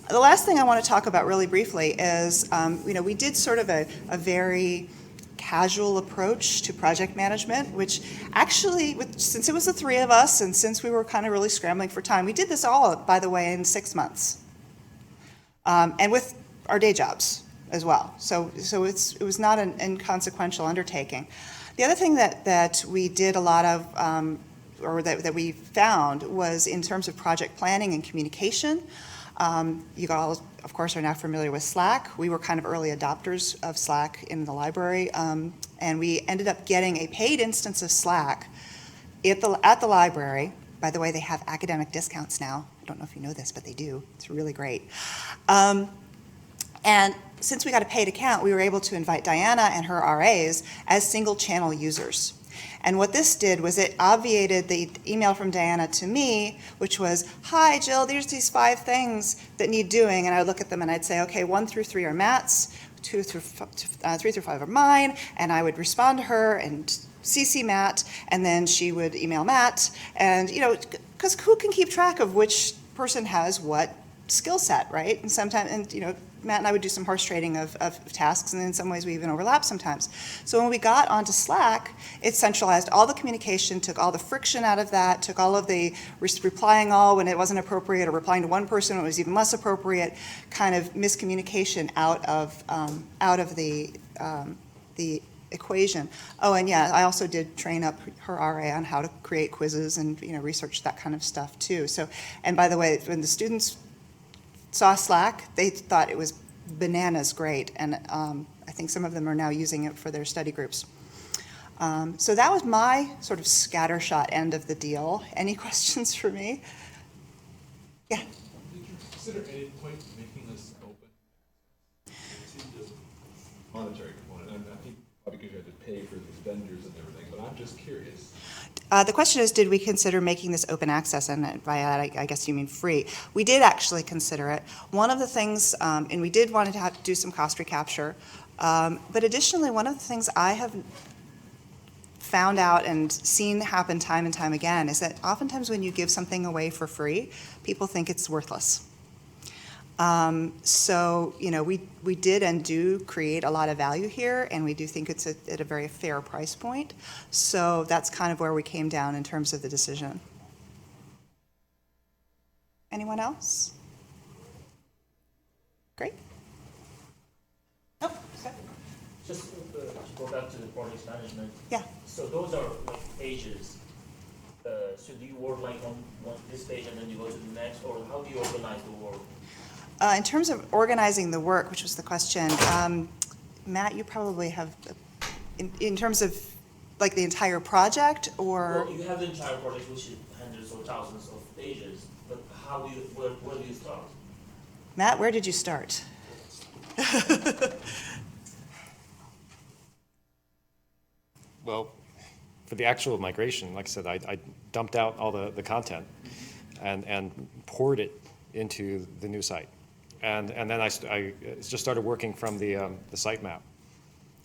The last thing I want to talk about really briefly is, we did sort of a very casual approach to project management, which actually, since it was the three of us and since we were kind of really scrambling for time, we did this all, by the way, in 6 months, and with our day jobs as well. So it was not an inconsequential undertaking. The other thing that we did a lot of, or that we found, was in terms of project planning and communication. You all, of course, are now familiar with Slack. We were kind of early adopters of Slack in the library, and we ended up getting a paid instance of Slack at the library. By the way, they have academic discounts now. I don't know if you know this, but they do. It's really great. And since we got a paid account, we were able to invite Diana and her RAs as single-channel users. And what this did was it obviated the email from Diana to me, which was, hi, Jill, there's these 5 things that need doing. And I would look at them and I'd say, okay, 1 through 3 are Matt's, 3 through 5 are mine. And I would respond to her and CC Matt, and then she would email Matt. And, because who can keep track of which person has what skill set, right? And sometimes, Matt and I would do some horse trading of tasks, and in some ways we even overlap sometimes. So when we got onto Slack, it centralized all the communication, took all the friction out of that, took all of the replying all when it wasn't appropriate, or replying to one person when it was even less appropriate, kind of miscommunication out of the equation. Oh, and yeah, I also did train up her RA on how to create quizzes and research that kind of stuff too. So, and by the way, when the students saw Slack, they thought it was bananas great, and I think some of them are now using it for their study groups. So that was my sort of scattershot end of the deal. Any questions for me? Yeah. Did you consider at any point making this open? It seems there's a monetary component, and I think probably because you had to pay for these vendors and everything, but I'm just curious. The question is, did we consider making this open access? And by that, I guess you mean free. We did actually consider it. One of the things, and we did want to have to do some cost recapture, but additionally, one of the things I have found out and seen happen time and time again is that oftentimes when you give something away for free, people think it's worthless. So, you know, we did and do create a lot of value here, and we do think it's at a very fair price point. So that's kind of where we came down in terms of the decision. Anyone else? Great. Oh, okay. Just to go back to the project management. Yeah. So those are like pages. So do you work like on this page and then you go to the next, or how do you organize the work? In terms of organizing the work, which was the question, Matt, you probably have, in terms of like the entire project, or? Well, you have the entire project, which is hundreds or thousands of pages, but where do you start? Matt, where did you start? Well, for the actual migration, like I said, I dumped out all the content and poured it into the new site. And then I just started working from the sitemap.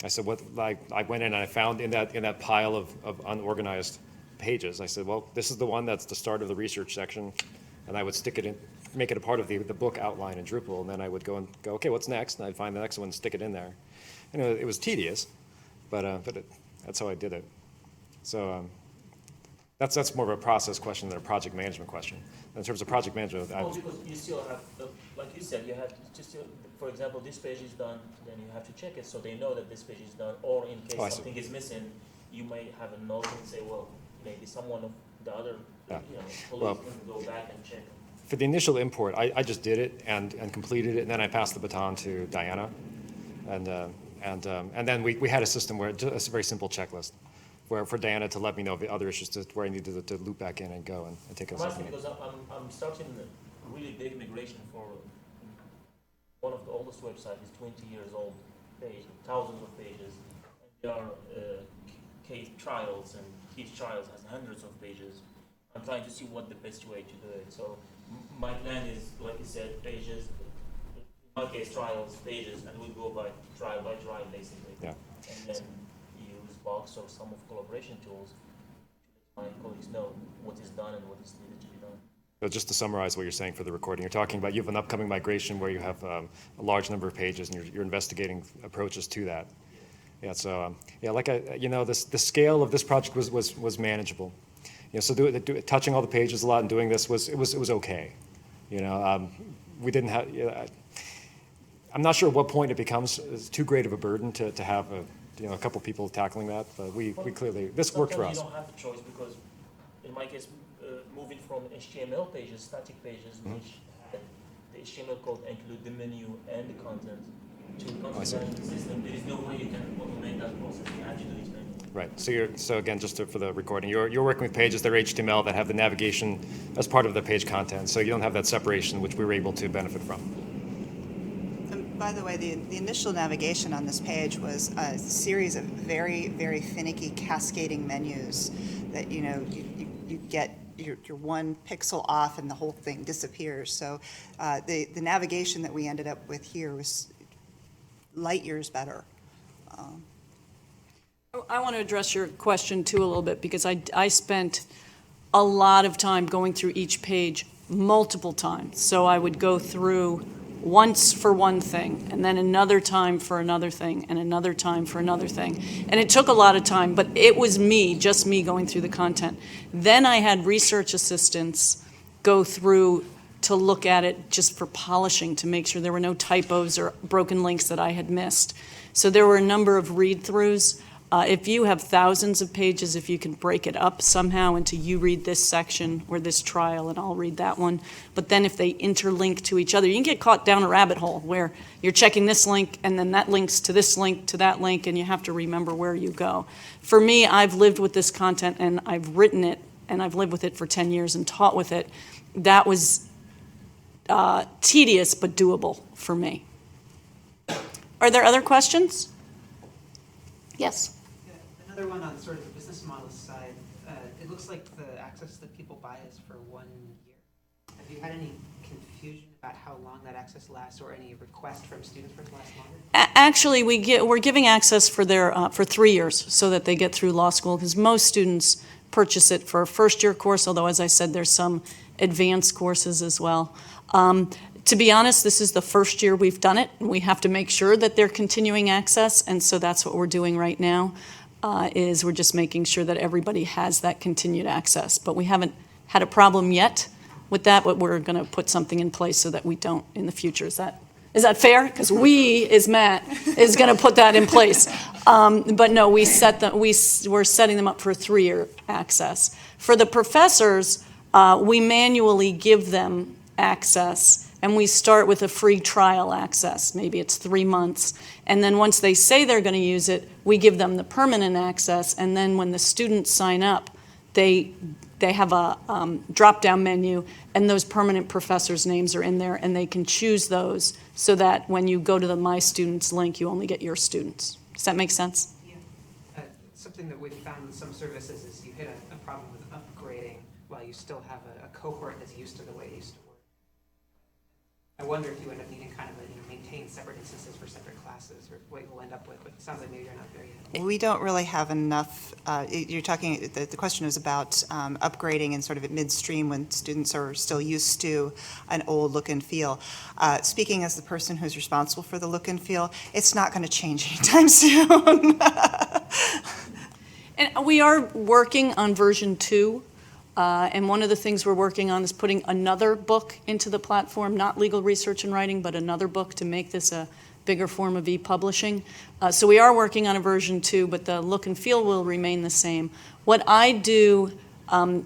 I said, I went in and I found in that pile of unorganized pages, I said, well, this is the one that's the start of the research section, and I would stick it in, make it a part of the book outline in Drupal, and then I would go, okay, what's next? And I'd find the next one and stick it in there. You know, it was tedious, but that's how I did it. So that's more of a process question than a project management question. In terms of project management, well, because you still have, like you said, you have to still, for example, this page is done, then you have to check it so they know that this page is done, or in case something is missing, you may have a note and say, well, maybe someone of the other, colleagues can go back and check. For the initial import, I just did it and completed it, and then I passed the baton to Diana, and then we had a system where just a very simple checklist, where for Diana to let me know of the other issues where I needed to loop back in and go and take a second. Because I'm starting a really big migration for one of the oldest websites, is 20 years old page, thousands of pages. And there are case trials, and each trial has hundreds of pages. I'm trying to see what the best way to do it. So my plan is, like you said, pages, in my case trials, pages, and we go by trial, basically. Yeah. And then use Box or some of collaboration tools to let my colleagues know what is done and what is needed to be done. So just to summarize what you're saying for the recording, you're talking about you have an upcoming migration where you have a large number of pages, and you're investigating approaches to that. Yeah. So the scale of this project was manageable. You know, so touching all the pages a lot and doing this was okay. You know, we didn't have. I'm not sure at what point it becomes too great of a burden to have a couple people tackling that, but we clearly, this worked for us. You don't have the choice, because in my case, moving from HTML pages, static pages, which had the HTML code include the menu and the content, to content management system, there is no way you can automate that process. You have to do it manually. Right. So again, just for the recording, you're working with pages that are HTML that have the navigation as part of the page content, so you don't have that separation, which we were able to benefit from. By the way, the initial navigation on this page was a series of very, very finicky cascading menus that, you get your one pixel off and the whole thing disappears. So the navigation that we ended up with here was light years better. I want to address your question too a little bit, because I spent a lot of time going through each page multiple times. So I would go through once for one thing, and then another time for another thing, and another time for another thing. And it took a lot of time, but it was just me going through the content. Then I had research assistants go through to look at it just for polishing, to make sure there were no typos or broken links that I had missed. So there were a number of read-throughs. If you have thousands of pages, if you can break it up somehow into you read this section or this trial and I'll read that one, but then if they interlink to each other, you can get caught down a rabbit hole where you're checking this link and then that links to this link to that link, and you have to remember where you go. For me, I've lived with this content and I've written it and I've lived with it for 10 years and taught with it. That was tedious but doable for me. Are there other questions? Yes. Yeah, another one on sort of the business model side. It looks like the access that people buy is for 1 year. Have you had any confusion about how long that access lasts, or any request from students for it to last longer? Actually, we're giving access for their for 3 years so that they get through law school, because most students purchase it for a first-year course, although, as I said, there's some advanced courses as well. To be honest, this is the first year we've done it, and we have to make sure that they're continuing access, and so that's what we're doing right now, is we're just making sure that everybody has that continued access. But we haven't had a problem yet with that, but we're going to put something in place so that we don't in the future. Is that fair? Because Matt, is going to put that in place. But no, we're setting them up for a 3-year access. For the professors, we manually give them access, and we start with a free trial access. Maybe it's 3 months. And then once they say they're going to use it, we give them the permanent access. And then when the students sign up, they have a drop-down menu, and those permanent professors' names are in there, and they can choose those so that when you go to the My Students link, you only get your students. Does that make sense? Yeah. Something that we've found with some services is you hit a problem with upgrading while you still have a cohort that's used to the way it used to work. I wonder if you end up needing kind of maintain separate instances for separate classes, or what you'll end up with, but it sounds like maybe you're not there yet. We don't really have enough, you're talking, the question is about upgrading and sort of at midstream when students are still used to an old look and feel. Speaking as the person who's responsible for the look and feel, it's not going to change anytime soon. And we are working on version 2. And one of the things we're working on is putting another book into the platform, not legal research and writing, but another book to make this a bigger form of e-publishing. So we are working on a version 2, but the look and feel will remain the same. What I do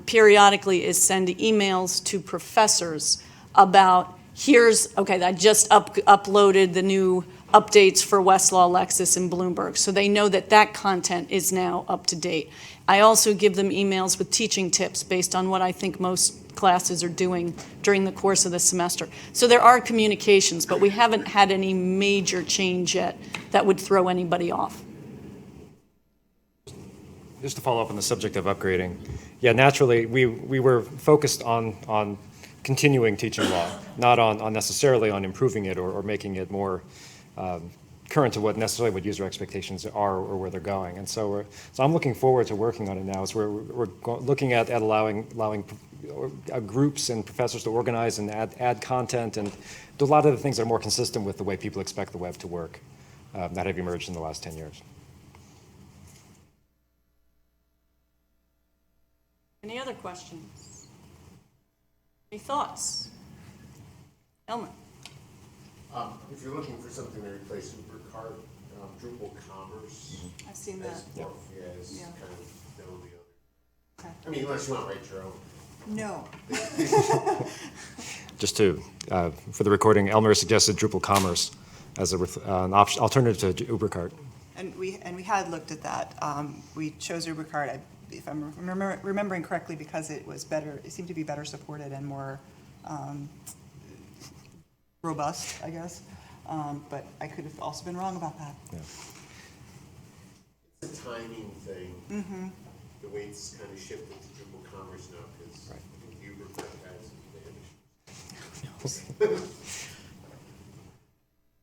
periodically is send emails to professors about, I just uploaded the new updates for Westlaw, Lexis, and Bloomberg, so they know that that content is now up to date. I also give them emails with teaching tips based on what I think most classes are doing during the course of the semester. So there are communications, but we haven't had any major change yet that would throw anybody off. Just to follow up on the subject of upgrading, yeah, naturally, we were focused on continuing teaching law, not on necessarily on improving it or making it more current to what user expectations are or where they're going. And so I'm looking forward to working on it now. So we're looking at allowing groups and professors to organize and add content and do a lot of the things that are more consistent with the way people expect the web to work that have emerged in the last 10 years. Any other questions? Any thoughts? Elmer? If you're looking for something to replace Supercart, Drupal Commerce. I've seen that. Is kind of the only other. Okay. I mean, unless you want to write your own. No. Just for the recording, Elmer suggested Drupal Commerce as an alternative to UberCart. And we had looked at that. We chose UberCart, if I'm remembering correctly, because it was better. It seemed to be better supported and more robust, I guess. But I could have also been wrong about that. Yeah. It's a timing thing. Mm-hmm. The weight's kind of shifted to Drupal Commerce now because UberCart has the issues.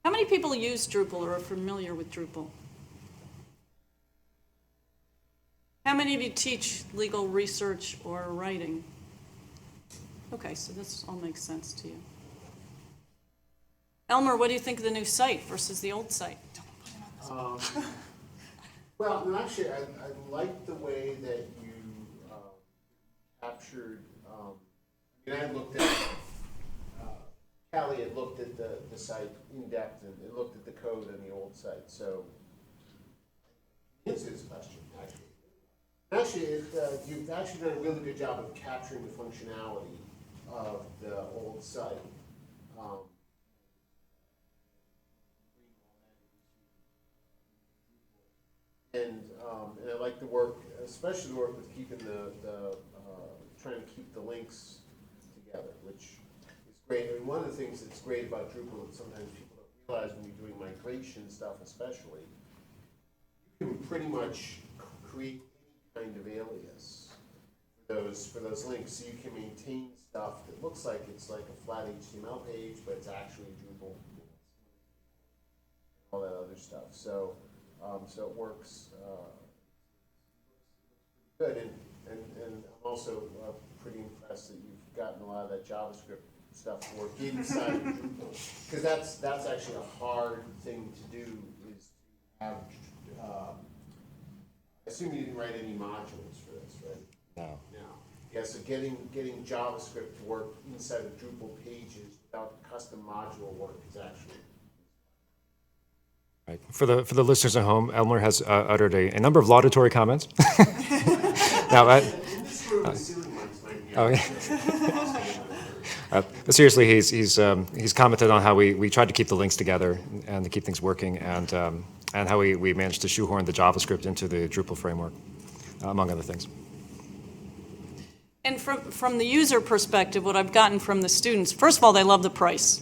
How many people use Drupal or are familiar with Drupal? How many of you teach legal research or writing? Okay, so this all makes sense to you. Elmer, what do you think of the new site versus the old site? Well, no, actually, I like the way that you captured. I had looked at Callie had looked at the site in depth and it looked at the code on the old site. So, answer this question actually, you've actually done a really good job of capturing the functionality of the old site. And I like the work, especially the work with keeping trying to keep the links together, which is great. I mean, one of the things that's great about Drupal that sometimes people don't realize when you're doing migration stuff especially, you can pretty much create any kind of alias for those links. So you can maintain stuff that looks like it's like a flat HTML page, but it's actually Drupal, all that other stuff. So so it works good. And I'm also pretty impressed that you've gotten a lot of that JavaScript stuff to work inside of Drupal, because that's actually a hard thing to do, is to have. I assume you didn't write any modules for this, right? No. No. Yeah. So getting JavaScript to work inside of Drupal pages without custom module work is actually. Right. For the listeners at home, Elmer has uttered a number of laudatory comments. Now, In this room, the ceiling lights might be. oh, yeah. But seriously, he's commented on how we tried to keep the links together and to keep things working, and how we managed to shoehorn the JavaScript into the Drupal framework, among other things. And from the user perspective, what I've gotten from the students, first of all, they love the price.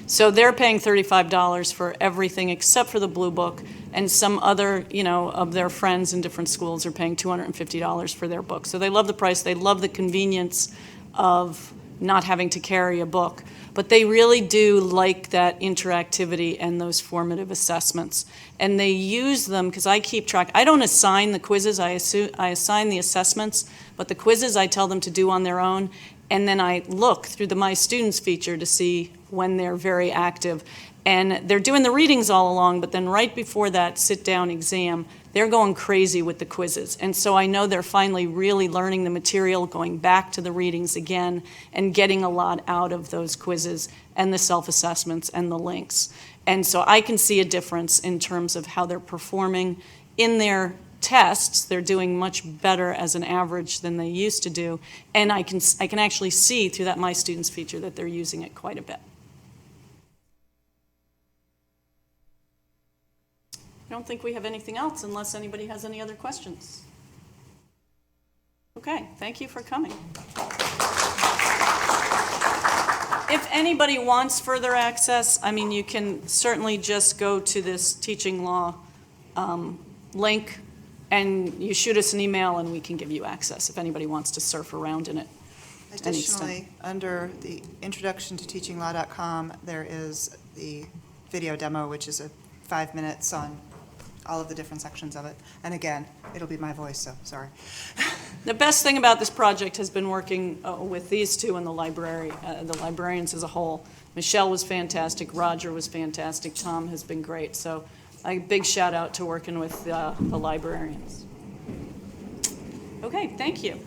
So they're paying $35 for everything except for the Blue Book, and some other, of their friends in different schools are paying $250 for their book. So they love the price. They love the convenience of not having to carry a book. But they really do like that interactivity and those formative assessments. And they use them, because I keep track. I don't assign the quizzes, I assign the assessments, but the quizzes I tell them to do on their own. And then I look through the My Students feature to see when they're very active. And they're doing the readings all along, but then right before that sit-down exam, they're going crazy with the quizzes. And so I know they're finally really learning the material, going back to the readings again, and getting a lot out of those quizzes and the self-assessments and the links. And so I can see a difference in terms of how they're performing in their tests. They're doing much better as an average than they used to do. And I can actually see through that My Students feature that they're using it quite a bit. I don't think we have anything else unless anybody has any other questions. Okay, thank you for coming. If anybody wants further access, you can certainly just go to this teaching law link, and you shoot us an email and we can give you access if anybody wants to surf around in it. Additionally, under the introduction to teachinglaw.com, there is the video demo, which is 5 minutes on all of the different sections of it. And again, it'll be my voice, so sorry. The best thing about this project has been working with these two and the librarians as a whole. Michelle was fantastic, Roger was fantastic, Tom has been great. So a big shout out to working with the librarians. Okay, thank you.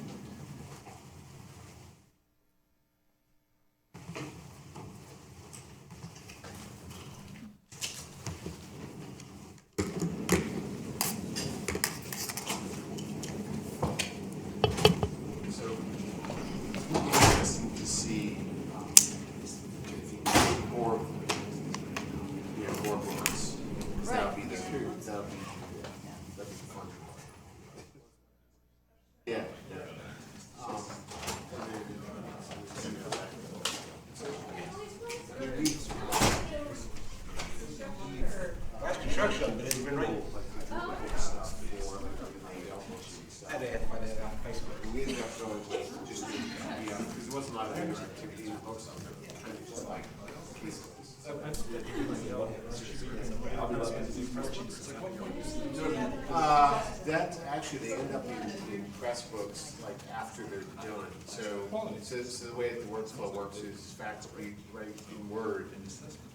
That actually, they end up in press books like after they're done. So the way the workflow works is, in fact, we write in Word,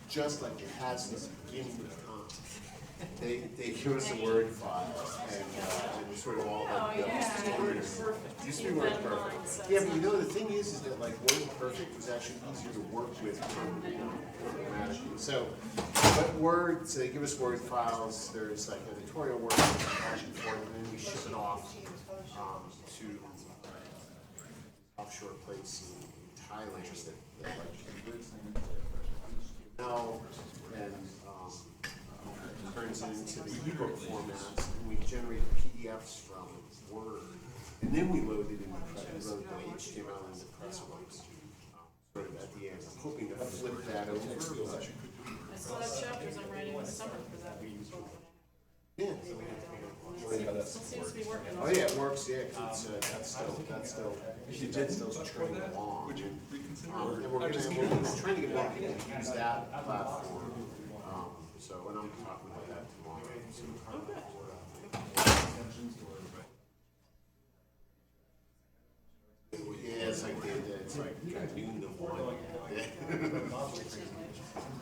just like it has this beginning of time. They give us a Word file, and sort of all that used to be Word Perfect. Yeah, but the thing is that like Word Perfect was actually easier to work with programmatically. So, but Word, so they give us Word files. There's like editorial work, and then we ship it off to offshore place in Thailand that now and turns it into the ebook formats, and we generate PDFs from Word, and then we load it in the HTML in the press books sort of at the end. hoping to flip that over, but, I still have chapters I'm writing this summer for that. yeah. Still seems to be working. Oh, yeah, it works, yeah, 'cause it's, that's still training along. Would you reconsider? And we're trying to get more people to use that platform, so, and I'm talking about that tomorrow. Yes, I did, it's like noon to one.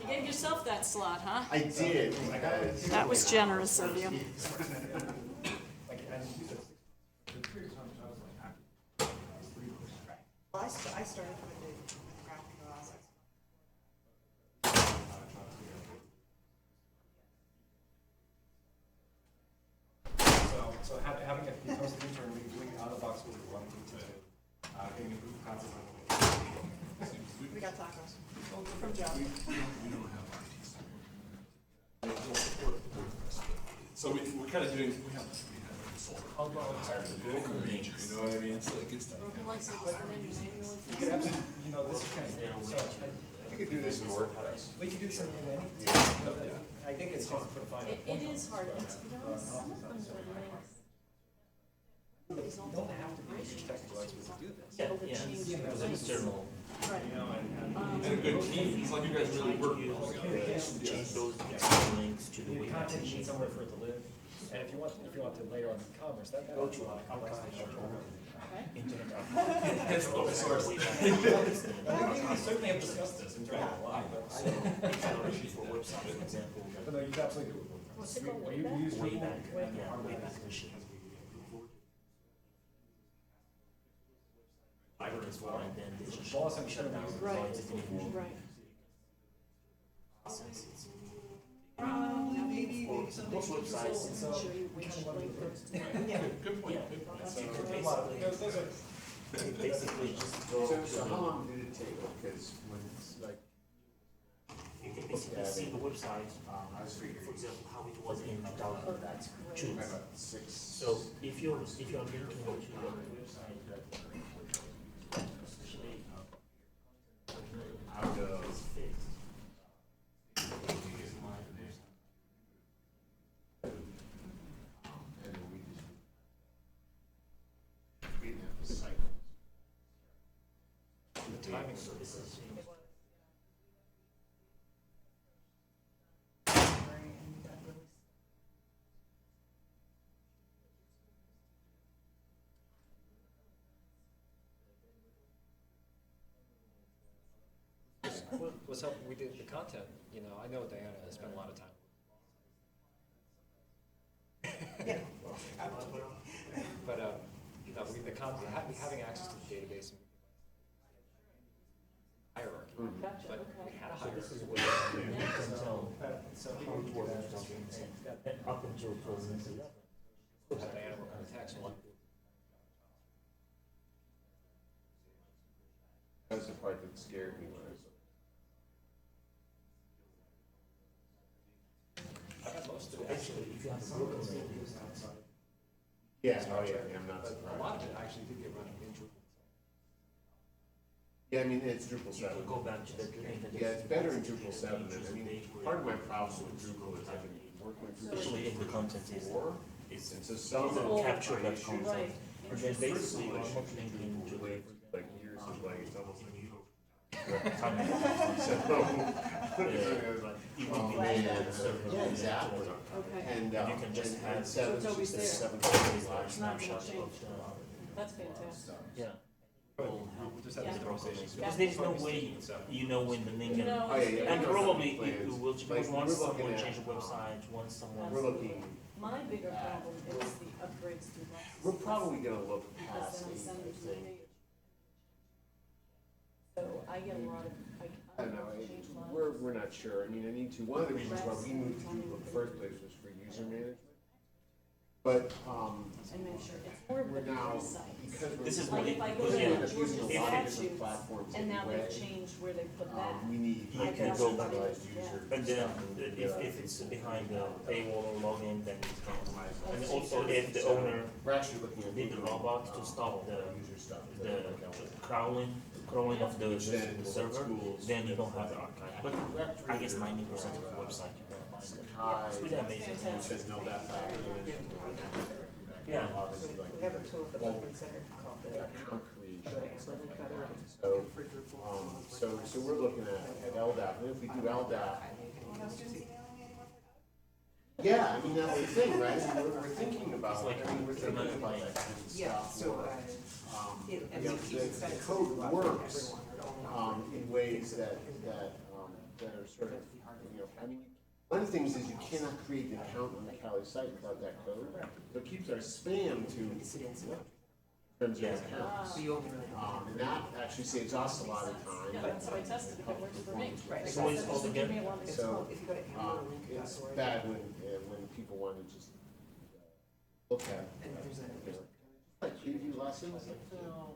You gave yourself that slot, huh? I did. That was generous of you. Well, I started with the graphic novels. So having a post intern, doing out of the box what we wanted to do, getting a proof of concept. We got tacos from Joe. We don't have RTs. We'll support the board press, but, so we're kind of doing, we have a consultant. How about the broker major? You know what I mean? It's like, it's. You could have, this is kind of, so, You could do this in WordPress. we could do something in any, I think it's hard to put a final It is hard, and to be honest, some of them were nice. You don't have to be a technical expert to do this. Yeah, yeah, it was an external. Right. And a good team, it's like you guys really work well together. Change those external links to the Your web content page. needs somewhere for it to live, and if you want to later on commerce, that Go adds to a lot of complexity. internet. That's open source. We certainly have discussed this in terms of live, but. For websites, for example, But no, you absolutely do. You use way back, yeah, way back machines. Libraries for, and then they just Boss, I'm sure shut down. you- Right, So it's anymore. right. Maybe Most websites, So show you which link. Good point, yeah, good point. you could Those are. basically just go to So how the, long did it take? Because when it's like, you can basically see the website, for example, how it was in 2002. about 6. So if you're linking to a website that especially How does is fixed. and then we didn't have a cycle. The timing, So this is. was helping, we did the content, I know Diana has spent a lot of time. But, the content, having access to the database and hierarchy, but we had a hierarchy. So How it was in 2010, up until 2011. Diana worked on the text a lot. That was the part that scared me when I was. I got most of So it actually. actually, if you have a broken link, it's outside. Yeah, oh yeah, I'm not But a surprised. lot of it actually did get running in Drupal. Yeah, I mean, it's Drupal You 7. could go back to that link. that Yeah, is- it's better in Drupal 7. And I mean, part of my problem with Drupal is I've been working with Drupal Especially if the content is, 4. is And so some of doesn't them capture that issues. content. And then basically, Personal I'm not issues linking to the. like years of like, it's almost like you. Time. So, It oh would be man, linked to the server. yeah, exactly. Okay, And, And you can just and add- 7, So it's always there. 7 It's not gonna Snapshot change. of the, that's fantastic. yeah. We'll just have this conversation. Because there's no way you know when the link and, No, Oh, yeah, yeah. and probably Plans. it will, Like, because once we're looking someone at, changes the website, once someone. We're looking, My bigger problem is the upgrades through Lexis. we're probably gonna look Because past then I the send it to the thing. page. So I get a lot of, I don't know, we're not sure. I mean, I need to, one of the reasons why we moved to Drupal in the first place was for user management. But, and make sure it's more of we're the now, sites. because we're. This is Like what if I it- go because, to yeah, we end up using a lot of different statutes, platforms and now anyway, they've changed where they put that. we need. You I can got go some back, things, user. But then, if it's behind the paywall or login, then it's compromised. And also if the owner We're actually looking at. did the robot to stop the, User stuff. the crawling, crawling of the server, schools, then you don't have the archive. But I guess 90% of the website you can find it. It's pretty amazing. It says no that Yeah. obviously like We have a tool for the center called the account creation. So we're looking at LDAP, and if we do LDAP, yeah, I mean, that's the thing, right? I mean, we're thinking about, we're thinking about that kind of Yeah, stuff. so, where, and you know, if you can send the it code to works, everyone, in ways that are sort of, you know, I mean, one of the things is you cannot create an account on the Cali site without that code. So it keeps our spam to, in terms of accounts. so you only really. And that actually saves us a lot of time. That's how I tested it, it works for me. Right, So it's all Give me together. one. So, if you go to it's bad when people want to just look at, and there's a, you know, like preview lessons, like, no.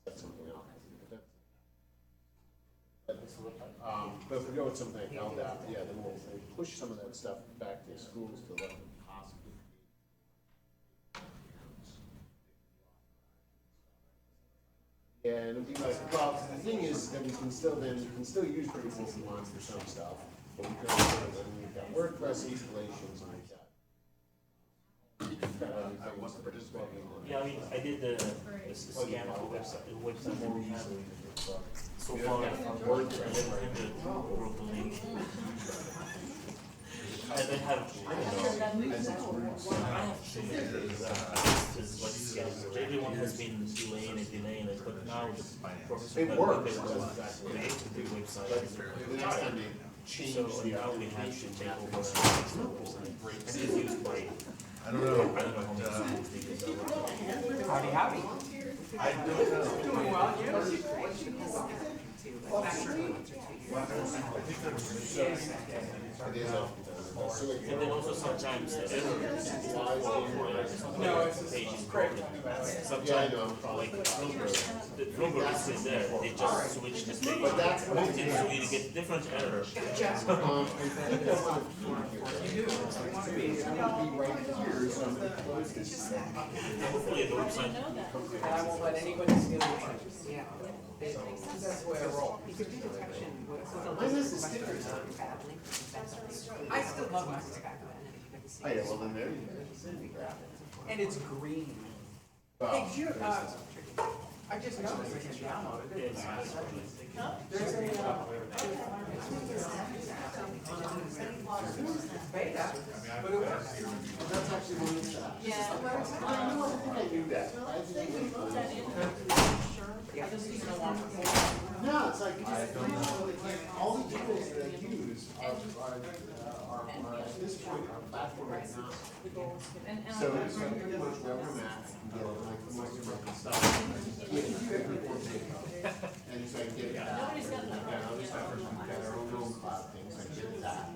That's something else. But if we go with something like LDAP, yeah, then we'll push some of that stuff back to schools to let them possibly. Yeah, and it'd be like, well, the thing is that we can still use Drupal if we want for some stuff, but we can also, then we've got WordPress installations and we've got. Yeah, I mean, I did the scan of the website more recently. So far, I've found 1100 broken links. I don't have, I have so many just like scans. Everyone has been delaying it, but now the professor. It works. Create the website. The next time they change So the now we have application, to take that over makes the website. And it's used by, I don't know. I don't know how many schools they use that. howdy, howdy. I don't know. Doing well, yeah. it is a. And then also sometimes the error page is broken. Yeah, I Sometimes, know. like Bloomberg is still there, they just switch the page. But that's what Moved it, so you get different error. I think that's what you do. That would be right here, so I'm gonna close this. Hopefully the website. And I won't let anybody steal your punches. Yeah. That's the way I roll. You could do detection with Mine has the stickers on. I still love my back then. Oh, yeah, well, then there you go. And it's green. Well, I just noticed I can download it. There's a, beta, but it works. that's actually one of the. Yeah. I think I knew that. I think Yeah. no, it's like, all the tools that I use are at this point, are platform agnostic. So it's like pretty much wherever I'm at, I can get it, like, my stuff. And so I can get it back. And other stuff, we've got our own cloud things, I get that.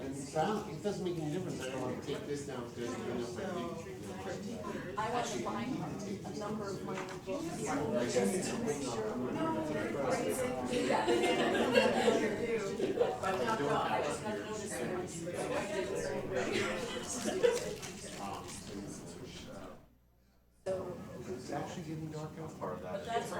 And so it doesn't make any difference, I don't want to take this downstairs and bring up my big. I want to find a number of my books. I just need to bring up. It's actually getting dark out. But that's